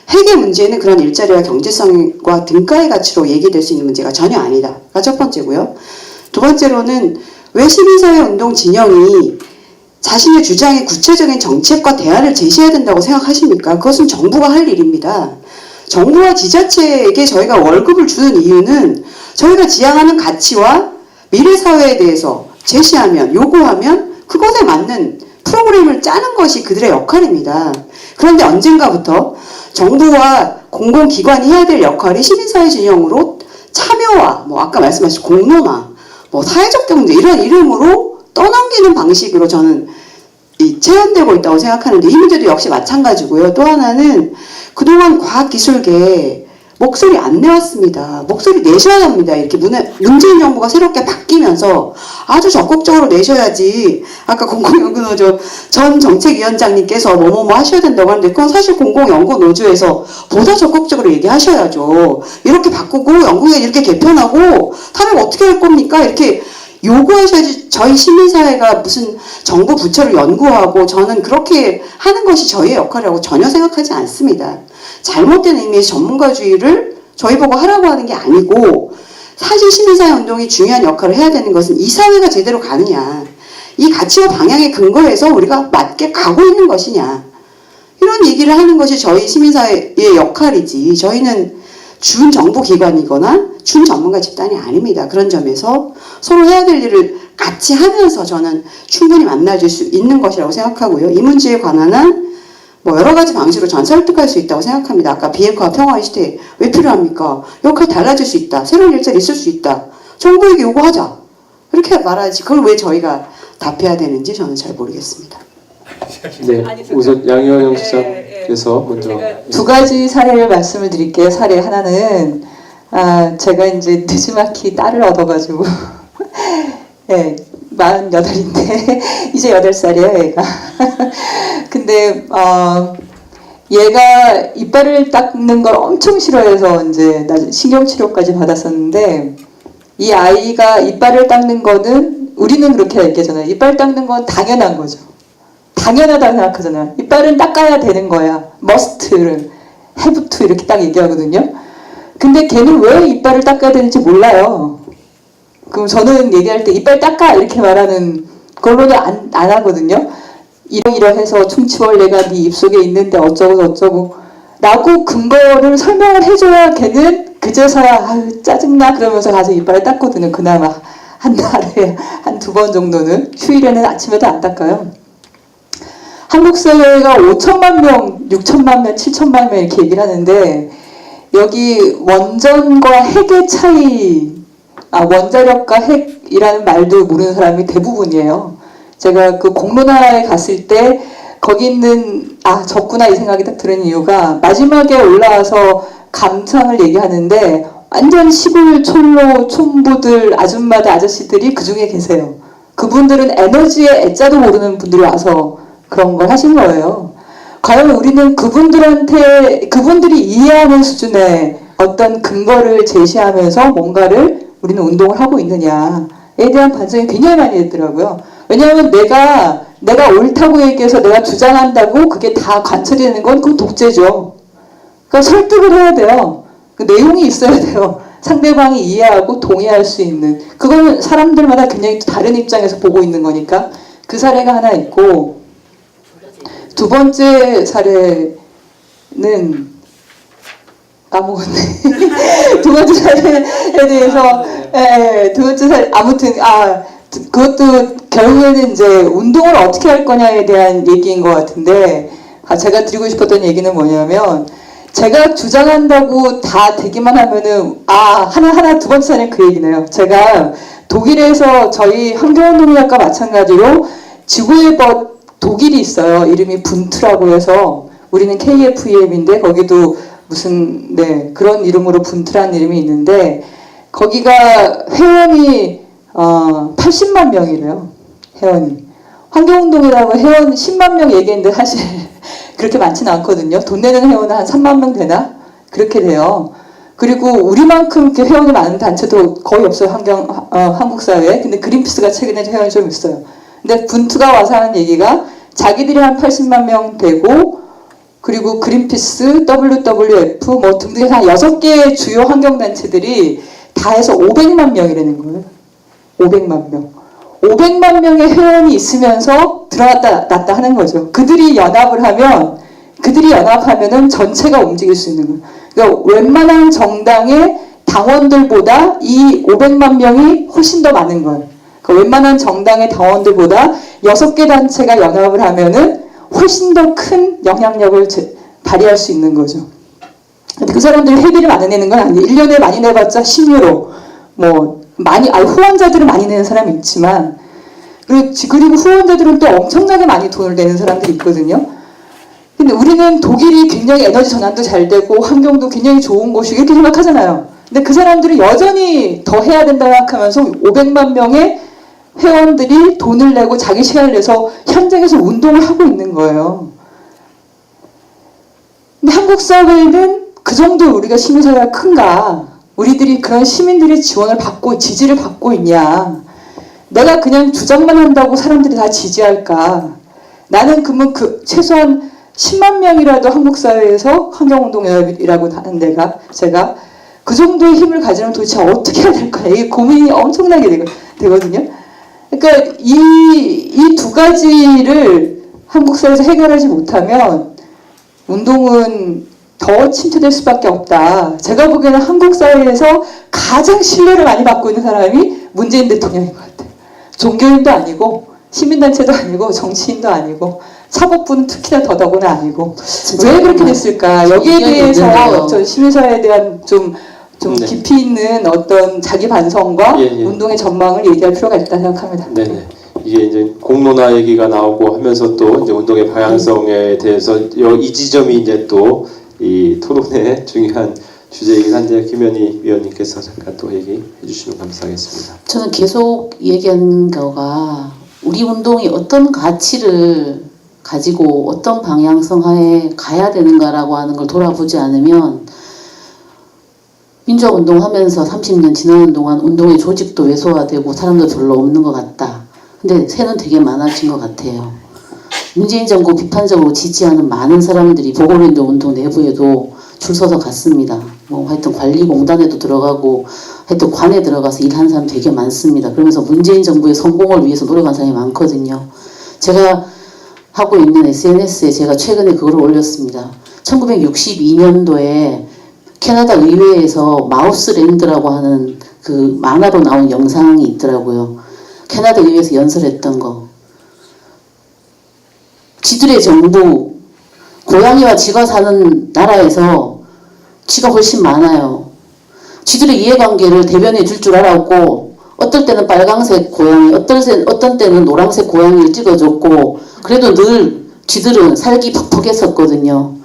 핵의 문제는 그런 일자리와 경제성과 등가의 가치로 얘기될 수 있는 문제가 전혀 아니다가 첫 번째고요. 두 번째로는 왜 시민사회 운동 진영이 자신의 주장의 구체적인 정책과 대안을 제시해야 된다고 생각하십니까? 그것은 정부가 할 일입니다. 정부와 지자체에게 저희가 월급을 주는 이유는 저희가 지향하는 가치와 미래 사회에 대해서 제시하면, 요구하면 그것에 맞는 프로그램을 짜는 것이 그들의 역할입니다. 그런데 언젠가부터 정부와 공공기관이 해야 될 역할이 시민사회 진영으로 참여와 아까 말씀하신 공론화, 사회적 경제 이런 이름으로 떠넘기는 방식으로 저는 체현되고 있다고 생각하는데 이 문제도 역시 마찬가지고요. 또 하나는 그동안 과학기술계에 목소리 안 내왔습니다. 목소리 내셔야 합니다. 이렇게 문재인 정부가 새롭게 바뀌면서 아주 적극적으로 내셔야지. 아까 공공연구노조 전 정책위원장님께서 뭐뭐뭐 하셔야 된다고 하는데 그건 사실 공공연구노조에서 보다 적극적으로 얘기하셔야죠. 이렇게 바꾸고 연구위원 이렇게 개편하고 탈핵 어떻게 할 겁니까? 이렇게 요구하셔야지. 저희 시민사회가 무슨 정부 부처를 연구하고 저는 그렇게 하는 것이 저희의 역할이라고 전혀 생각하지 않습니다. 잘못된 의미에서 전문가주의를 저희 보고 하라고 하는 게 아니고 사실 시민사회 운동이 중요한 역할을 해야 되는 것은 이 사회가 제대로 가느냐, 이 가치와 방향에 근거해서 우리가 맞게 가고 있는 것이냐 이런 얘기를 하는 것이 저희 시민사회의 역할이지 저희는 준 정부기관이거나 준 전문가 집단이 아닙니다. 그런 점에서 서로 해야 될 일을 같이 하면서 저는 충분히 만나줄 수 있는 것이라고 생각하고요. 이 문제에 관한 여러 가지 방식으로 전 설득할 수 있다고 생각합니다. 아까 비핵화 평화의 시대에 왜 필요합니까? 역할 달라질 수 있다. 새로운 일자리 있을 수 있다. 정부에게 요구하자. 이렇게 말하지. 그걸 왜 저희가 답해야 되는지 저는 잘 모르겠습니다. 네, 우선 양효영 시장께서 먼저. 두 가지 사례를 말씀을 드릴게요. 사례 하나는 제가 이제 늦지막히 딸을 얻어가지고 네, 48인데 이제 8살이에요 얘가. 근데 얘가 이빨을 닦는 걸 엄청 싫어해서 이제 신경치료까지 받았었는데, 이 아이가 이빨을 닦는 거는 우리는 그렇게 얘기하잖아요. 이빨 닦는 건 당연한 거죠. 당연하다고 생각하잖아요. 이빨은 닦아야 되는 거야. must를, have to 이렇게 딱 얘기하거든요. 근데 걔는 왜 이빨을 닦아야 되는지 몰라요. 그럼 저는 얘기할 때 이빨 닦아 이렇게 말하는 걸로는 안 하거든요. 이러해서 충치벌레가 네 입속에 있는데 어쩌고 저쩌고 라고 근거를 설명을 해줘야 걔는 그제서야 아유 짜증나 그러면서 가서 이빨을 닦거든요. 그나마 한 달에 한 2번 정도는. 휴일에는 아침에도 안 닦아요. 한국 사회가 5천만 명, 6천만 명, 7천만 명 이렇게 얘기를 하는데, 여기 원전과 핵의 차이, 원자력과 핵이라는 말도 모르는 사람이 대부분이에요. 제가 그 공론화에 갔을 때 거기 있는 졌구나 이 생각이 딱 드는 이유가, 마지막에 올라와서 감상을 얘기하는데 완전 시골 촌로 촌부들 아줌마들 아저씨들이 그 중에 계세요. 그분들은 에너지의 애자도 모르는 분들이 와서 그런 걸 하신 거예요. 과연 우리는 그분들이 이해하는 수준의 어떤 근거를 제시하면서 뭔가를 우리는 운동을 하고 있느냐에 대한 반성이 굉장히 많이 됐더라고요. 왜냐하면 내가 옳다고 얘기해서 내가 주장한다고 그게 다 관철이 되는 건 그건 독재죠. 그러니까 설득을 해야 돼요. 그 내용이 있어야 돼요. 상대방이 이해하고 동의할 수 있는. 그거는 사람들마다 굉장히 다른 입장에서 보고 있는 거니까. 그 사례가 하나 있고, 두 번째 사례는 까먹었네. 두 번째 사례에 대해서, 두 번째 사례, 아무튼, 그것도 결국에는 이제 운동을 어떻게 할 거냐에 대한 얘기인 것 같은데, 제가 드리고 싶었던 얘기는 뭐냐면, 제가 주장한다고 다 되기만 하면은, 하나 두 번째 사례는 그 얘기네요. 제가 독일에서 저희 환경운동학과 마찬가지로 지구의 벗 독일이 있어요. 이름이 분트라고 해서, 우리는 KFEM인데 거기도 무슨 그런 이름으로 분트라는 이름이 있는데, 거기가 회원이 80만 명이래요. 회원이. 환경운동이라고 회원 10만 명 얘기했는데 사실 그렇게 많지는 않거든요. 돈 내는 회원은 한 3만 명 되나? 그렇게 돼요. 그리고 우리만큼 이렇게 회원이 많은 단체도 거의 없어요. 한국 사회에. 근데 그린피스가 최근에 회원이 좀 있어요. 근데 분투가 와서 하는 얘기가 자기들이 한 80만 명 되고, 그리고 그린피스, WWF 뭐 등등 한 6개의 주요 환경단체들이 다 해서 500만 명이라는 거예요. 500만 명. 500만 명의 회원이 있으면서 들어갔다 놨다 하는 거죠. 그들이 연합하면은 전체가 움직일 수 있는 거예요. 그러니까 웬만한 정당의 당원들보다 이 500만 명이 훨씬 더 많은 거예요. 그러니까 웬만한 정당의 당원들보다 6개 단체가 연합을 하면은 훨씬 더 큰 영향력을 발휘할 수 있는 거죠. 그 사람들이 회비를 많이 내는 건 아니에요. 1년에 많이 내봤자 10유로. 후원자들은 많이 내는 사람이 있지만, 그리고 후원자들은 또 엄청나게 많이 돈을 내는 사람들이 있거든요. 근데 우리는 독일이 굉장히 에너지 전환도 잘 되고 환경도 굉장히 좋은 곳이고 이렇게 생각하잖아요. 근데 그 사람들이 여전히 더 해야 된다고 생각하면서 500만 명의 회원들이 돈을 내고 자기 시간을 내서 현장에서 운동을 하고 있는 거예요. 근데 한국 사회는 그 정도 우리가 시민사회가 큰가? 우리들이 그런 시민들의 지원을 받고 지지를 받고 있냐? 내가 그냥 주장만 한다고 사람들이 다 지지할까? 나는 그러면 최소한 10만 명이라도 한국 사회에서 환경운동연합이라고 하는 제가 그 정도의 힘을 가지려면 도대체 어떻게 해야 될까? 이게 고민이 엄청나게 되거든요. 그러니까 이 두 가지를 한국 사회에서 해결하지 못하면 운동은 더 침체될 수밖에 없다. 제가 보기에는 한국 사회에서 가장 신뢰를 많이 받고 있는 사람이 문재인 대통령인 것 같아요. 종교인도 아니고 시민단체도 아니고 정치인도 아니고 사법부는 특히나 더더구나 아니고. 왜 그렇게 됐을까? 여기에 대해서 저 시민사회에 대한 좀 깊이 있는 어떤 자기 반성과 운동의 전망을 얘기할 필요가 있다고 생각합니다. 네네. 이게 이제 공론화 얘기가 나오고 하면서 또 이제 운동의 방향성에 대해서 이 지점이 이제 또 이 토론의 중요한 주제이긴 한데 김현희 위원님께서 잠깐 또 얘기해 주시면 감사하겠습니다. 저는 계속 얘기하는 거가 우리 운동이 어떤 가치를 가지고 어떤 방향성 하에 가야 되는가라고 하는 걸 돌아보지 않으면 민주화 운동하면서 30년 지나는 동안 운동의 조직도 왜소화되고 사람도 별로 없는 것 같다. 근데 새는 되게 많아진 것 같아요. 문재인 정부 비판적으로 지지하는 많은 사람들이 보궐운동 운동 내부에도 줄 서서 갔습니다. 뭐 하여튼 관리공단에도 들어가고 하여튼 관에 들어가서 일하는 사람 되게 많습니다. 그러면서 문재인 정부의 성공을 위해서 노력한 사람이 많거든요. 제가 하고 있는 SNS에 제가 최근에 그걸 올렸습니다. 1962년도에 캐나다 의회에서 마우스랜드라고 하는 그 만화로 나온 영상이 있더라고요. 캐나다 의회에서 연설했던 거. 지들의 정부, 고양이와 쥐가 사는 나라에서 쥐가 훨씬 많아요. 쥐들의 이해관계를 대변해 줄 줄 알았고 어떨 때는 빨강색 고양이, 어떤 때는 노란색 고양이를 찍어줬고 그래도 늘 쥐들은 살기 퍽퍽했었거든요.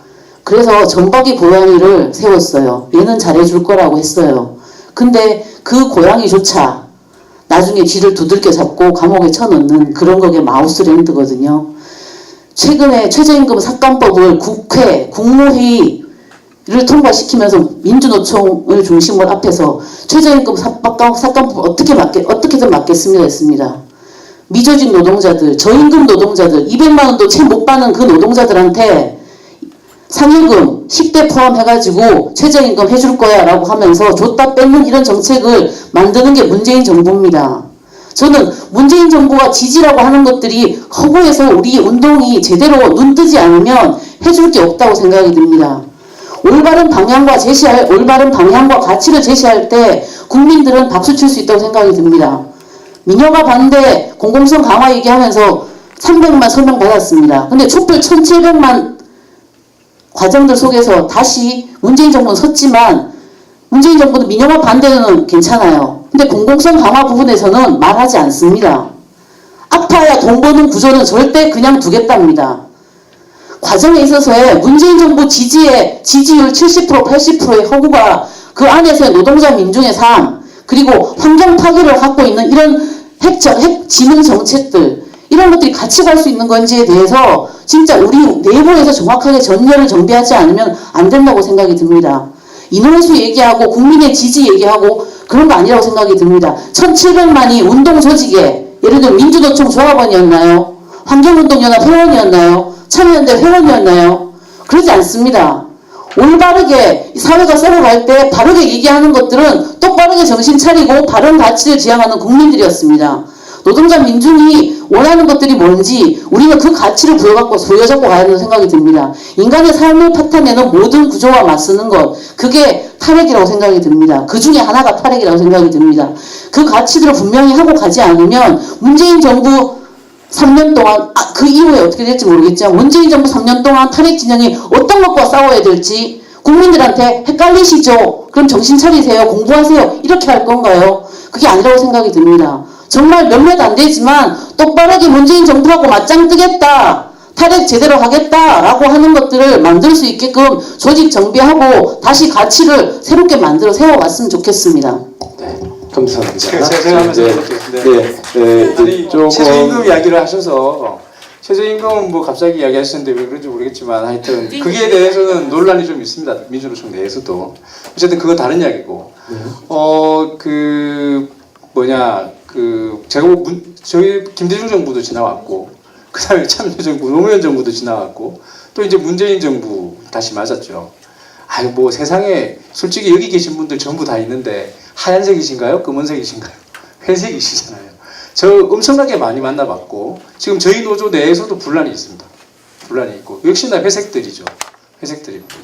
그래서 점박이 고양이를 세웠어요. 얘는 잘해줄 거라고 했어요. 근데 그 고양이조차 나중에 쥐를 두들겨 잡고 감옥에 쳐넣는 그런 거게 마우스랜드거든요. 최근에 최저임금 삭감법을 국회, 국무회의를 통과시키면서 민주노총을 중심으로 앞에서 최저임금 삭감법 어떻게든 막겠습니다 했습니다. 미조직 노동자들, 저임금 노동자들, 200만 원도 채 못 받는 그 노동자들한테 상임금 10대 포함해가지고 최저임금 해줄 거야 라고 하면서 줬다 뺏는 이런 정책을 만드는 게 문재인 정부입니다. 저는 문재인 정부가 지지라고 하는 것들이 허구해서 우리 운동이 제대로 눈 뜨지 않으면 해줄 게 없다고 생각이 듭니다. 올바른 방향과 가치를 제시할 때 국민들은 박수 칠 수 있다고 생각이 듭니다. 민영화 반대 공공성 강화 얘기하면서 300만 서명 받았습니다. 근데 촛불 1700만 과정들 속에서 다시 문재인 정부는 섰지만 문재인 정부는 민영화 반대는 괜찮아요. 근데 공공성 강화 부분에서는 말하지 않습니다. 아파야 돈 버는 구조는 절대 그냥 두겠답니다. 과정에 있어서의 문재인 정부 지지율 70% 80%의 허구가 그 안에서의 노동자 민중의 삶 그리고 환경 파괴를 갖고 있는 이런 핵 지능 정책들 이런 것들이 같이 갈 수 있는 건지에 대해서 진짜 우리 내부에서 정확하게 전열을 정비하지 않으면 안 된다고 생각이 듭니다. 인원수 얘기하고 국민의 지지 얘기하고 그런 거 아니라고 생각이 듭니다. 1700만이 운동 조직에 예를 들어 민주노총 조합원이었나요? 환경운동연합 회원이었나요? 참여연대 회원이었나요? 그러지 않습니다. 올바르게 사회가 썩어갈 때 바르게 얘기하는 것들은 똑바르게 정신 차리고 바른 가치를 지향하는 국민들이었습니다. 노동자 민중이 원하는 것들이 뭔지 우리는 그 가치를 부여잡고 가야 한다는 생각이 듭니다. 인간의 삶을 파탄내는 모든 구조와 맞서는 것 그게 탈핵이라고 생각이 듭니다. 그 중에 하나가 탈핵이라고 생각이 듭니다. 그 가치들을 분명히 하고 가지 않으면 문재인 정부 3년 동안 그 이후에 어떻게 될지 모르겠지만 문재인 정부 3년 동안 탈핵 진영이 어떤 것과 싸워야 될지 국민들한테 헷갈리시죠? 그럼 정신 차리세요. 공부하세요. 이렇게 할 건가요? 그게 아니라고 생각이 듭니다. 정말 몇몇 안 되지만 똑바르게 문재인 정부하고 맞짱 뜨겠다. 탈핵 제대로 하겠다라고 하는 것들을 만들 수 있게끔 조직 정비하고 다시 가치를 새롭게 만들어 세워갔으면 좋겠습니다. 네, 감사합니다. 제가 하면서 네, 조금 최저임금 이야기를 하셔서 최저임금은 뭐 갑자기 이야기하시는데 왜 그런지 모르겠지만 하여튼 거기에 대해서는 논란이 좀 있습니다. 민주노총 내에서도. 어쨌든 그건 다른 이야기고. 제가 저희 김대중 정부도 지나왔고 그 다음에 참여정부, 노무현 정부도 지나왔고 또 이제 문재인 정부 다시 맞았죠. 아유 뭐 세상에 솔직히 여기 계신 분들 전부 다 있는데 하얀색이신가요? 검은색이신가요? 회색이시잖아요. 저 엄청나게 많이 만나봤고 지금 저희 노조 내에서도 분란이 있습니다. 분란이 있고 역시나 회색들이죠. 회색들입니다.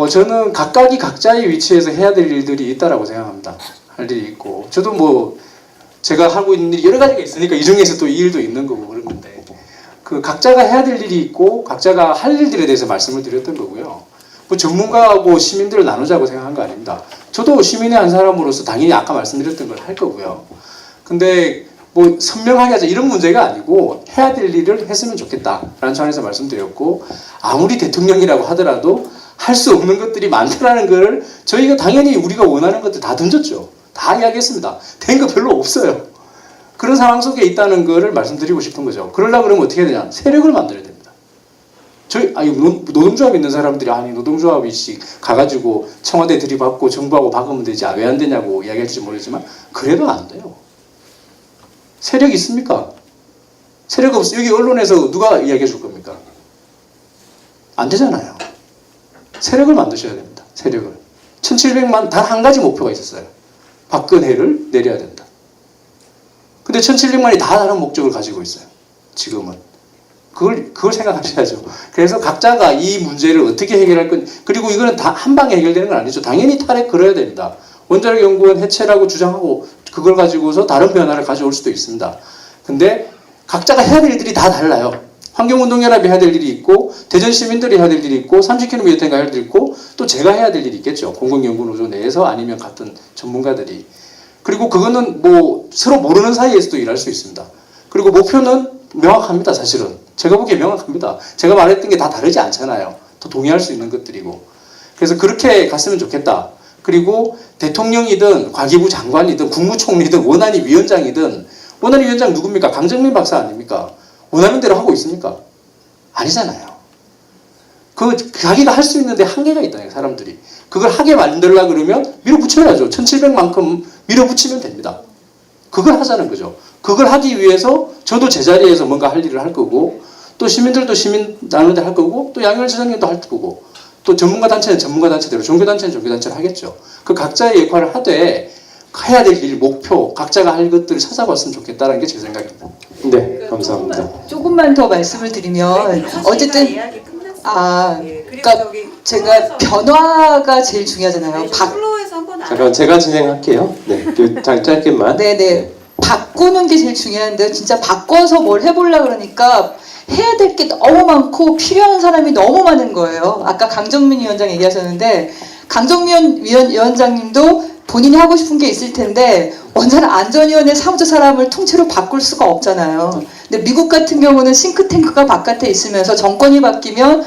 저는 각각이 각자의 위치에서 해야 될 일들이 있다라고 생각합니다. 할 일이 있고 저도 뭐 제가 하고 있는 일이 여러 가지가 있으니까 이 중에서 또 이 일도 있는 거고 그런 건데 그 각자가 해야 될 일이 있고 각자가 할 일들에 대해서 말씀을 드렸던 거고요. 뭐 전문가하고 시민들을 나누자고 생각한 거 아닙니다. 저도 시민의 한 사람으로서 당연히 아까 말씀드렸던 걸 할 거고요. 근데 뭐 선명하게 하자 이런 문제가 아니고 해야 될 일을 했으면 좋겠다라는 차원에서 말씀드렸고, 아무리 대통령이라고 하더라도 할 수 없는 것들이 많다라는 걸 저희가 당연히 우리가 원하는 것들 다 던졌죠. 다 이야기했습니다. 된 거 별로 없어요. 그런 상황 속에 있다는 거를 말씀드리고 싶은 거죠. 그러려고 그러면 어떻게 해야 되냐? 세력을 만들어야 됩니다. 노동조합 있는 사람들이 아니 노동조합이 가가지고 청와대 들이받고 정부하고 박으면 되지 왜 안 되냐고 이야기할지 모르지만 그래도 안 돼요. 세력이 있습니까? 세력 없어. 여기 언론에서 누가 이야기해 줄 겁니까? 안 되잖아요. 세력을 만드셔야 됩니다. 세력을. 1700만 단 한 가지 목표가 있었어요. 박근혜를 내려야 된다. 근데 1700만이 다 다른 목적을 가지고 있어요. 지금은. 그걸 생각하셔야죠. 그래서 각자가 이 문제를 어떻게 해결할 건, 그리고 이거는 다 한 방에 해결되는 건 아니죠. 당연히 탈핵 걸어야 됩니다. 원자력 연구원 해체라고 주장하고 그걸 가지고서 다른 변화를 가져올 수도 있습니다. 근데 각자가 해야 될 일들이 다 달라요. 환경운동연합이 해야 될 일이 있고, 대전 시민들이 해야 될 일이 있고, 30km 위원회가 해야 될 일이 있고, 또 제가 해야 될 일이 있겠죠. 공공연구노조 내에서 아니면 같은 전문가들이. 그리고 그거는 뭐 서로 모르는 사이에서도 일할 수 있습니다. 그리고 목표는 명확합니다. 사실은. 제가 보기에 명확합니다. 제가 말했던 게 다 다르지 않잖아요. 더 동의할 수 있는 것들이고. 그래서 그렇게 갔으면 좋겠다. 그리고 대통령이든 과기부 장관이든 국무총리든 원안위 위원장이든, 원안위 위원장 누굽니까? 강정민 박사 아닙니까? 원하는 대로 하고 있습니까? 아니잖아요. 자기가 할 수 있는데 한계가 있다는 사람들이. 그걸 하게 만들려고 그러면 밀어붙여야죠. 1700만큼 밀어붙이면 됩니다. 그걸 하자는 거죠. 그걸 하기 위해서 저도 제자리에서 뭔가 할 일을 할 거고, 또 시민들도 시민 나누는 할 거고, 또 양열 지사님도 할 거고, 또 전문가 단체는 전문가 단체대로, 종교단체는 종교단체를 하겠죠. 그 각자의 역할을 하되 해야 될 일, 목표, 각자가 할 것들을 찾아봤으면 좋겠다는 게 제 생각입니다. 네, 감사합니다. 조금만 더 말씀을 드리면 어쨌든 그러니까 제가 변화가 제일 중요하잖아요. 잠깐 제가 진행할게요. 네, 짧게만. 네네. 바꾸는 게 제일 중요한데 진짜 바꿔서 뭘 해보려고 그러니까 해야 될 게 너무 많고 필요한 사람이 너무 많은 거예요. 아까 강정민 위원장 얘기하셨는데 강정민 위원장님도 본인이 하고 싶은 게 있을 텐데 원자력 안전위원회 사무처 사람을 통째로 바꿀 수가 없잖아요. 근데 미국 같은 경우는 싱크탱크가 바깥에 있으면서 정권이 바뀌면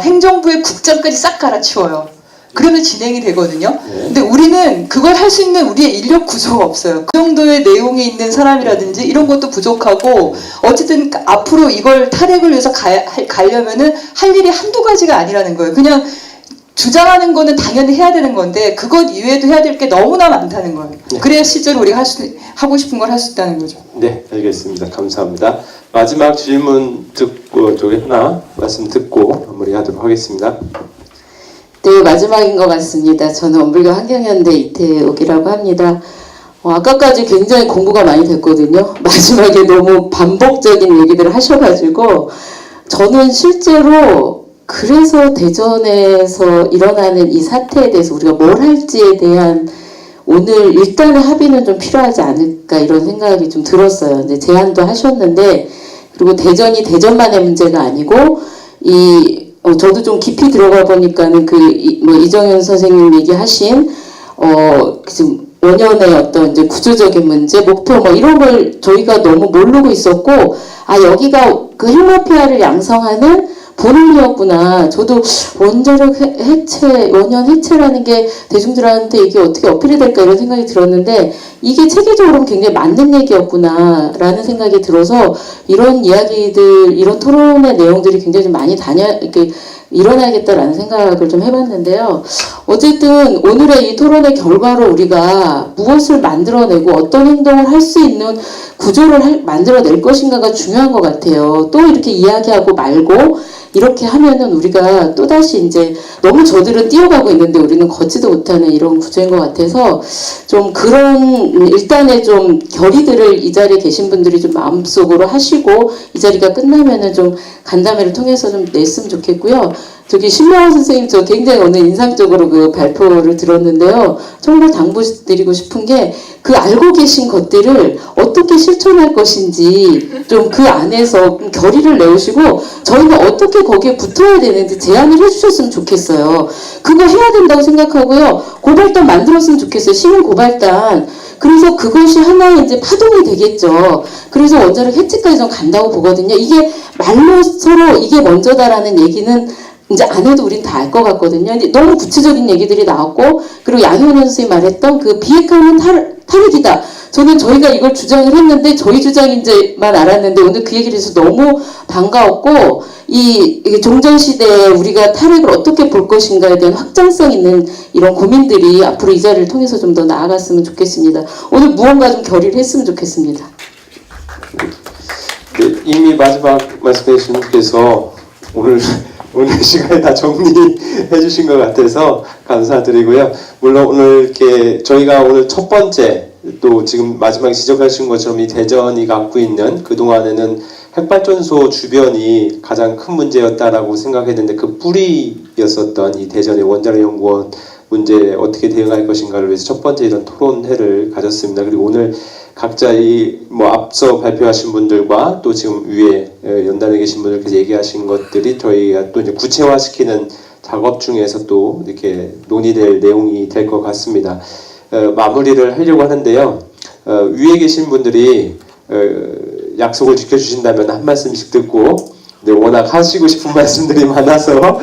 행정부의 국장까지 싹 갈아치워요. 그러면 진행이 되거든요. 근데 우리는 그걸 할 수 있는 우리의 인력 구조가 없어요. 그 정도의 내용이 있는 사람이라든지 이런 것도 부족하고, 어쨌든 앞으로 이걸 탈핵을 위해서 가려면은 할 일이 한두 가지가 아니라는 거예요. 그냥 주장하는 거는 당연히 해야 되는 건데 그것 이외에도 해야 될 게 너무나 많다는 거예요. 네. 그래야 실제로 우리가 하고 싶은 걸 할 수 있다는 거죠. 네, 알겠습니다. 감사합니다. 마지막 질문 듣고 저기 하나 말씀 듣고 마무리하도록 하겠습니다. 네, 마지막인 것 같습니다. 저는 원불교 환경연대 이태옥이라고 합니다. 아까까지 굉장히 공부가 많이 됐거든요. 마지막에 너무 반복적인 얘기들을 하셔가지고 저는 실제로 그래서 대전에서 일어나는 이 사태에 대해서 우리가 뭘 할지에 대한 오늘 일단의 합의는 좀 필요하지 않을까 이런 생각이 좀 들었어요. 이제 제안도 하셨는데, 그리고 대전이 대전만의 문제가 아니고 저도 좀 깊이 들어가 보니까는 이정현 선생님 얘기하신 지금 원년의 어떤 이제 구조적인 문제, 목표 이런 걸 저희가 너무 모르고 있었고, 여기가 그 핵마피아를 양성하는 본인이었구나. 저도 원자력 원년 해체라는 게 대중들한테 이게 어떻게 어필이 될까 이런 생각이 들었는데, 이게 체계적으로 굉장히 맞는 얘기였구나 라는 생각이 들어서 이런 이야기들, 이런 토론의 내용들이 굉장히 좀 많이 이렇게 일어나야겠다라는 생각을 좀 해봤는데요. 어쨌든 오늘의 이 토론의 결과로 우리가 무엇을 만들어내고 어떤 행동을 할 수 있는 구조를 만들어낼 것인가가 중요한 것 같아요. 또 이렇게 이야기하고 말고 이렇게 하면은 우리가 또다시 이제 너무 저들은 뛰어가고 있는데 우리는 걷지도 못하는 이런 구조인 것 같아서 좀 그런 일단의 좀 결의들을 이 자리에 계신 분들이 좀 마음속으로 하시고 이 자리가 끝나면은 좀 간담회를 통해서 좀 냈으면 좋겠고요. 저기 신명호 선생님 저 굉장히 오늘 인상적으로 그 발표를 들었는데요. 정말 당부드리고 싶은 게 그 알고 계신 것들을 어떻게 실천할 것인지 좀 그 안에서 결의를 내오시고 저희가 어떻게 거기에 붙어야 되는지 제안을 해주셨으면 좋겠어요. 그거 해야 된다고 생각하고요. 고발단 만들었으면 좋겠어요. 시민 고발단. 그래서 그것이 하나의 이제 파동이 되겠죠. 그래서 원자력 해체까지 좀 간다고 보거든요. 이게 말로 서로 이게 먼저다라는 얘기는 이제 안 해도 우린 다 알 것 같거든요. 근데 너무 구체적인 얘기들이 나왔고, 그리고 양효원 선생님이 말했던 그 비핵화는 탈핵이다. 저는 저희가 이걸 주장을 했는데 저희 주장인지만 알았는데 오늘 그 얘기를 해서 너무 반가웠고, 이 종전시대에 우리가 탈핵을 어떻게 볼 것인가에 대한 확장성 있는 이런 고민들이 앞으로 이 자리를 통해서 좀 더 나아갔으면 좋겠습니다. 오늘 무언가 좀 결의를 했으면 좋겠습니다. 네, 이미 마지막 말씀해 주신 분께서 오늘 시간에 다 정리해 주신 것 같아서 감사드리고요. 물론 오늘 이렇게 저희가 오늘 첫 번째 또 지금 마지막에 지적하신 것처럼 이 대전이 갖고 있는 그동안에는 핵발전소 주변이 가장 큰 문제였다라고 생각했는데 그 뿌리였었던 이 대전의 원자력 연구원 문제에 어떻게 대응할 것인가를 위해서 첫 번째 이런 토론회를 가졌습니다. 그리고 오늘 각자 이 뭐 앞서 발표하신 분들과 또 지금 위에 연단에 계신 분들께서 얘기하신 것들이 저희가 또 이제 구체화시키는 작업 중에서 또 이렇게 논의될 내용이 될 것 같습니다. 마무리를 하려고 하는데요. 위에 계신 분들이 약속을 지켜주신다면 한 말씀씩 듣고, 네, 워낙 하시고 싶은 말씀들이 많아서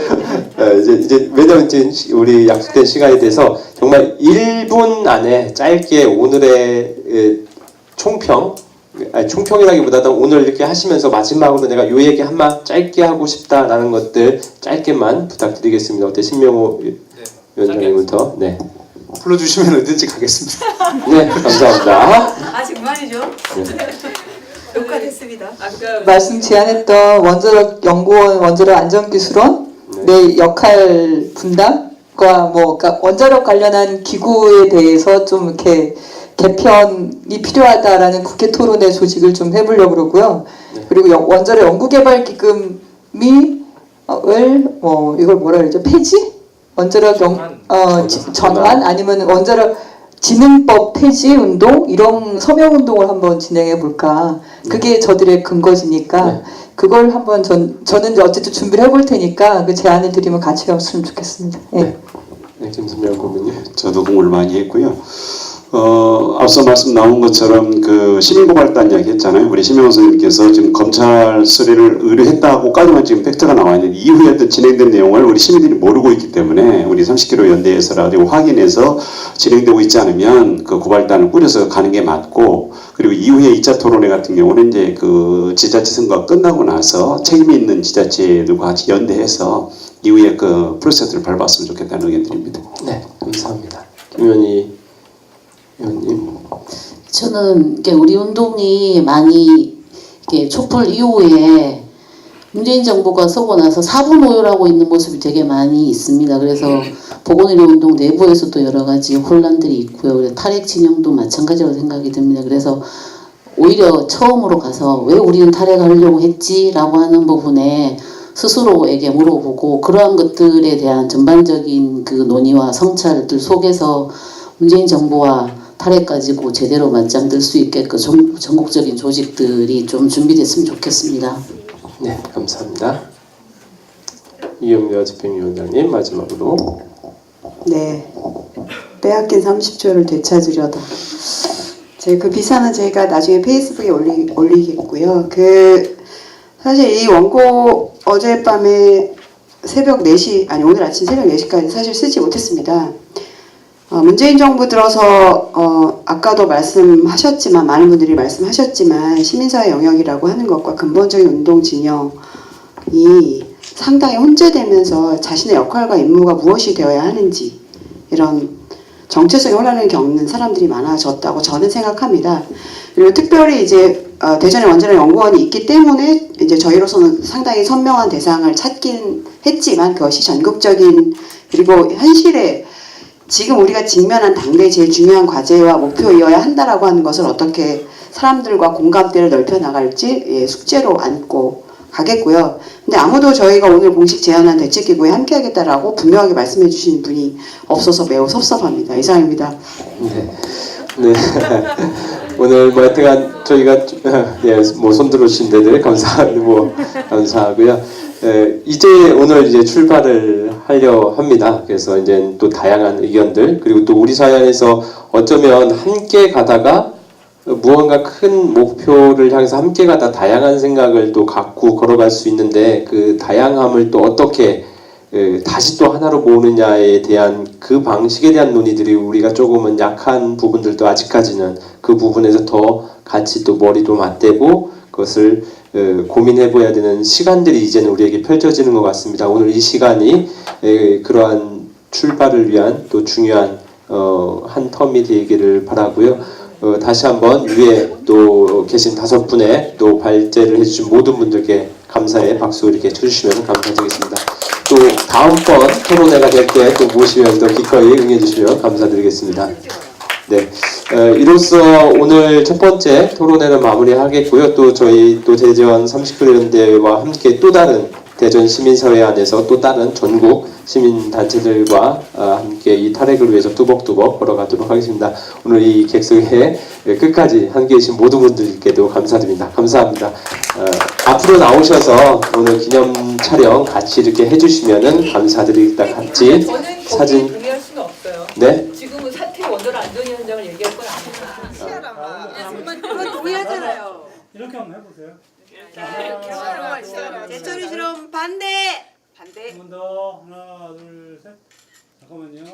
이제 왜냐면 이제 우리 약속된 시간에 대해서 정말 1분 안에 짧게 오늘의 총평이라기보다는 오늘 이렇게 하시면서 마지막으로 내가 요 얘기 한마 짧게 하고 싶다라는 것들 짧게만 부탁드리겠습니다. 어때, 신명호 위원장님부터. 네. 불러주시면 어딘지 가겠습니다. 네, 감사합니다. 정말이죠? 네. 녹화됐습니다. 아까 말씀 제안했던 원자력 연구원, 원자력 안전기술원 내 역할 분담과 뭐 그러니까 원자력 관련한 기구에 대해서 좀 이렇게 개편이 필요하다라는 국회 토론회 조직을 좀 해보려고 그러고요. 그리고 원자력 연구개발기금이 이걸 뭐라 그러죠? 폐지? 원자력 전환 아니면 원자력 진흥법 폐지 운동 이런 서명 운동을 한번 진행해 볼까. 그게 저들의 근거지니까 그걸 한번 저는 이제 어쨌든 준비를 해볼 테니까 그 제안을 드리면 같이 했으면 좋겠습니다. 네. 네, 김선명 고문님. 저도 공부를 많이 했고요. 앞서 말씀 나온 것처럼 그 시민고발단 이야기 했잖아요. 우리 심영원 선생님께서 지금 검찰 수리를 의뢰했다고까지만 지금 팩트가 나와 있는데 이후에 어떤 진행된 내용을 우리 시민들이 모르고 있기 때문에 우리 30km 연대에서라도 확인해서 진행되고 있지 않으면 그 고발단을 꾸려서 가는 게 맞고, 그리고 이후에 2차 토론회 같은 경우는 이제 그 지자체 선거가 끝나고 나서 책임이 있는 지자체들과 같이 연대해서 이후에 그 프로세스를 밟았으면 좋겠다는 의견 드립니다. 네, 감사합니다. 김현희 의원님. 저는 우리 운동이 많이 촛불 이후에 문재인 정부가 서고 나서 사분오열하고 있는 모습이 되게 많이 있습니다. 그래서 보건의료 운동 내부에서도 여러 가지 혼란들이 있고요. 그래서 탈핵 진영도 마찬가지라고 생각이 듭니다. 그래서 오히려 처음으로 가서 왜 우리는 탈핵하려고 했지라고 하는 부분에 스스로에게 물어보고 그러한 것들에 대한 전반적인 그 논의와 성찰들 속에서 문재인 정부와 탈핵 가지고 제대로 맞짱들 수 있게끔 전국적인 조직들이 좀 준비됐으면 좋겠습니다. 네, 감사합니다. 이영렬 집행위원장님 마지막으로. 네, 빼앗긴 30초를 되찾으려다. 그 비사는 제가 나중에 페이스북에 올리겠고요. 사실 이 원고 어젯밤에 새벽 4시, 아니 오늘 아침 새벽 4시까지 사실 쓰지 못했습니다. 문재인 정부 들어서 아까도 말씀하셨지만 많은 분들이 말씀하셨지만 시민사회 영역이라고 하는 것과 근본적인 운동 진영이 상당히 혼재되면서 자신의 역할과 임무가 무엇이 되어야 하는지 이런 정체성의 혼란을 겪는 사람들이 많아졌다고 저는 생각합니다. 그리고 특별히 이제 대전에 원자력 연구원이 있기 때문에 이제 저희로서는 상당히 선명한 대상을 찾긴 했지만 그것이 전국적인 그리고 현실에 지금 우리가 직면한 당대의 제일 중요한 과제와 목표이어야 한다라고 하는 것을 어떻게 사람들과 공감대를 넓혀 나갈지 숙제로 안고 가겠고요. 근데 아무도 저희가 오늘 공식 제안한 대책기구에 함께하겠다라고 분명하게 말씀해 주신 분이 없어서 매우 섭섭합니다. 이상입니다. 네. 오늘 뭐 하여튼간 저희가 뭐 손들어 주신 데들 감사하고요. 이제 오늘 이제 출발을 하려 합니다. 그래서 이제 또 다양한 의견들 그리고 또 우리 사회 안에서 어쩌면 함께 가다가 무언가 큰 목표를 향해서 함께 가다 다양한 생각을 또 갖고 걸어갈 수 있는데 그 다양함을 또 어떻게 다시 또 하나로 모으느냐에 대한 그 방식에 대한 논의들이 우리가 조금은 약한 부분들도 아직까지는 그 부분에서 더 같이 또 머리도 맞대고 그것을 고민해봐야 되는 시간들이 이제는 우리에게 펼쳐지는 것 같습니다. 오늘 이 시간이 그러한 출발을 위한 또 중요한 한 텀이 되기를 바라고요. 다시 한번 위에 또 계신 5분의 또 발제를 해주신 모든 분들께 감사의 박수 이렇게 쳐주시면 감사드리겠습니다. 또 다음번 토론회가 될 때 또 모시면 더 기꺼이 응해주시면 감사드리겠습니다. 네, 이로써 오늘 첫 번째 토론회는 마무리하겠고요. 또 저희 또 대전 39년대와 함께 또 다른 대전 시민사회 안에서 또 다른 전국 시민단체들과 함께 이 탈핵을 위해서 뚜벅뚜벅 걸어가도록 하겠습니다. 오늘 이 객석에 끝까지 함께 계신 모든 분들께도 감사드립니다. 감사합니다. 앞으로 나오셔서 오늘 기념 촬영 같이 이렇게 해주시면은 감사드리겠다. 같이 사진. 동의할 수는 없어요. 네? 지금은 사퇴 원으로 안전위원장을 얘기할 건 아니야. 그건 동의하잖아요. 이렇게 한번 해보세요. 제철이 실험 반대. 한 번 더. 하나, 둘, 셋. 잠깐만요.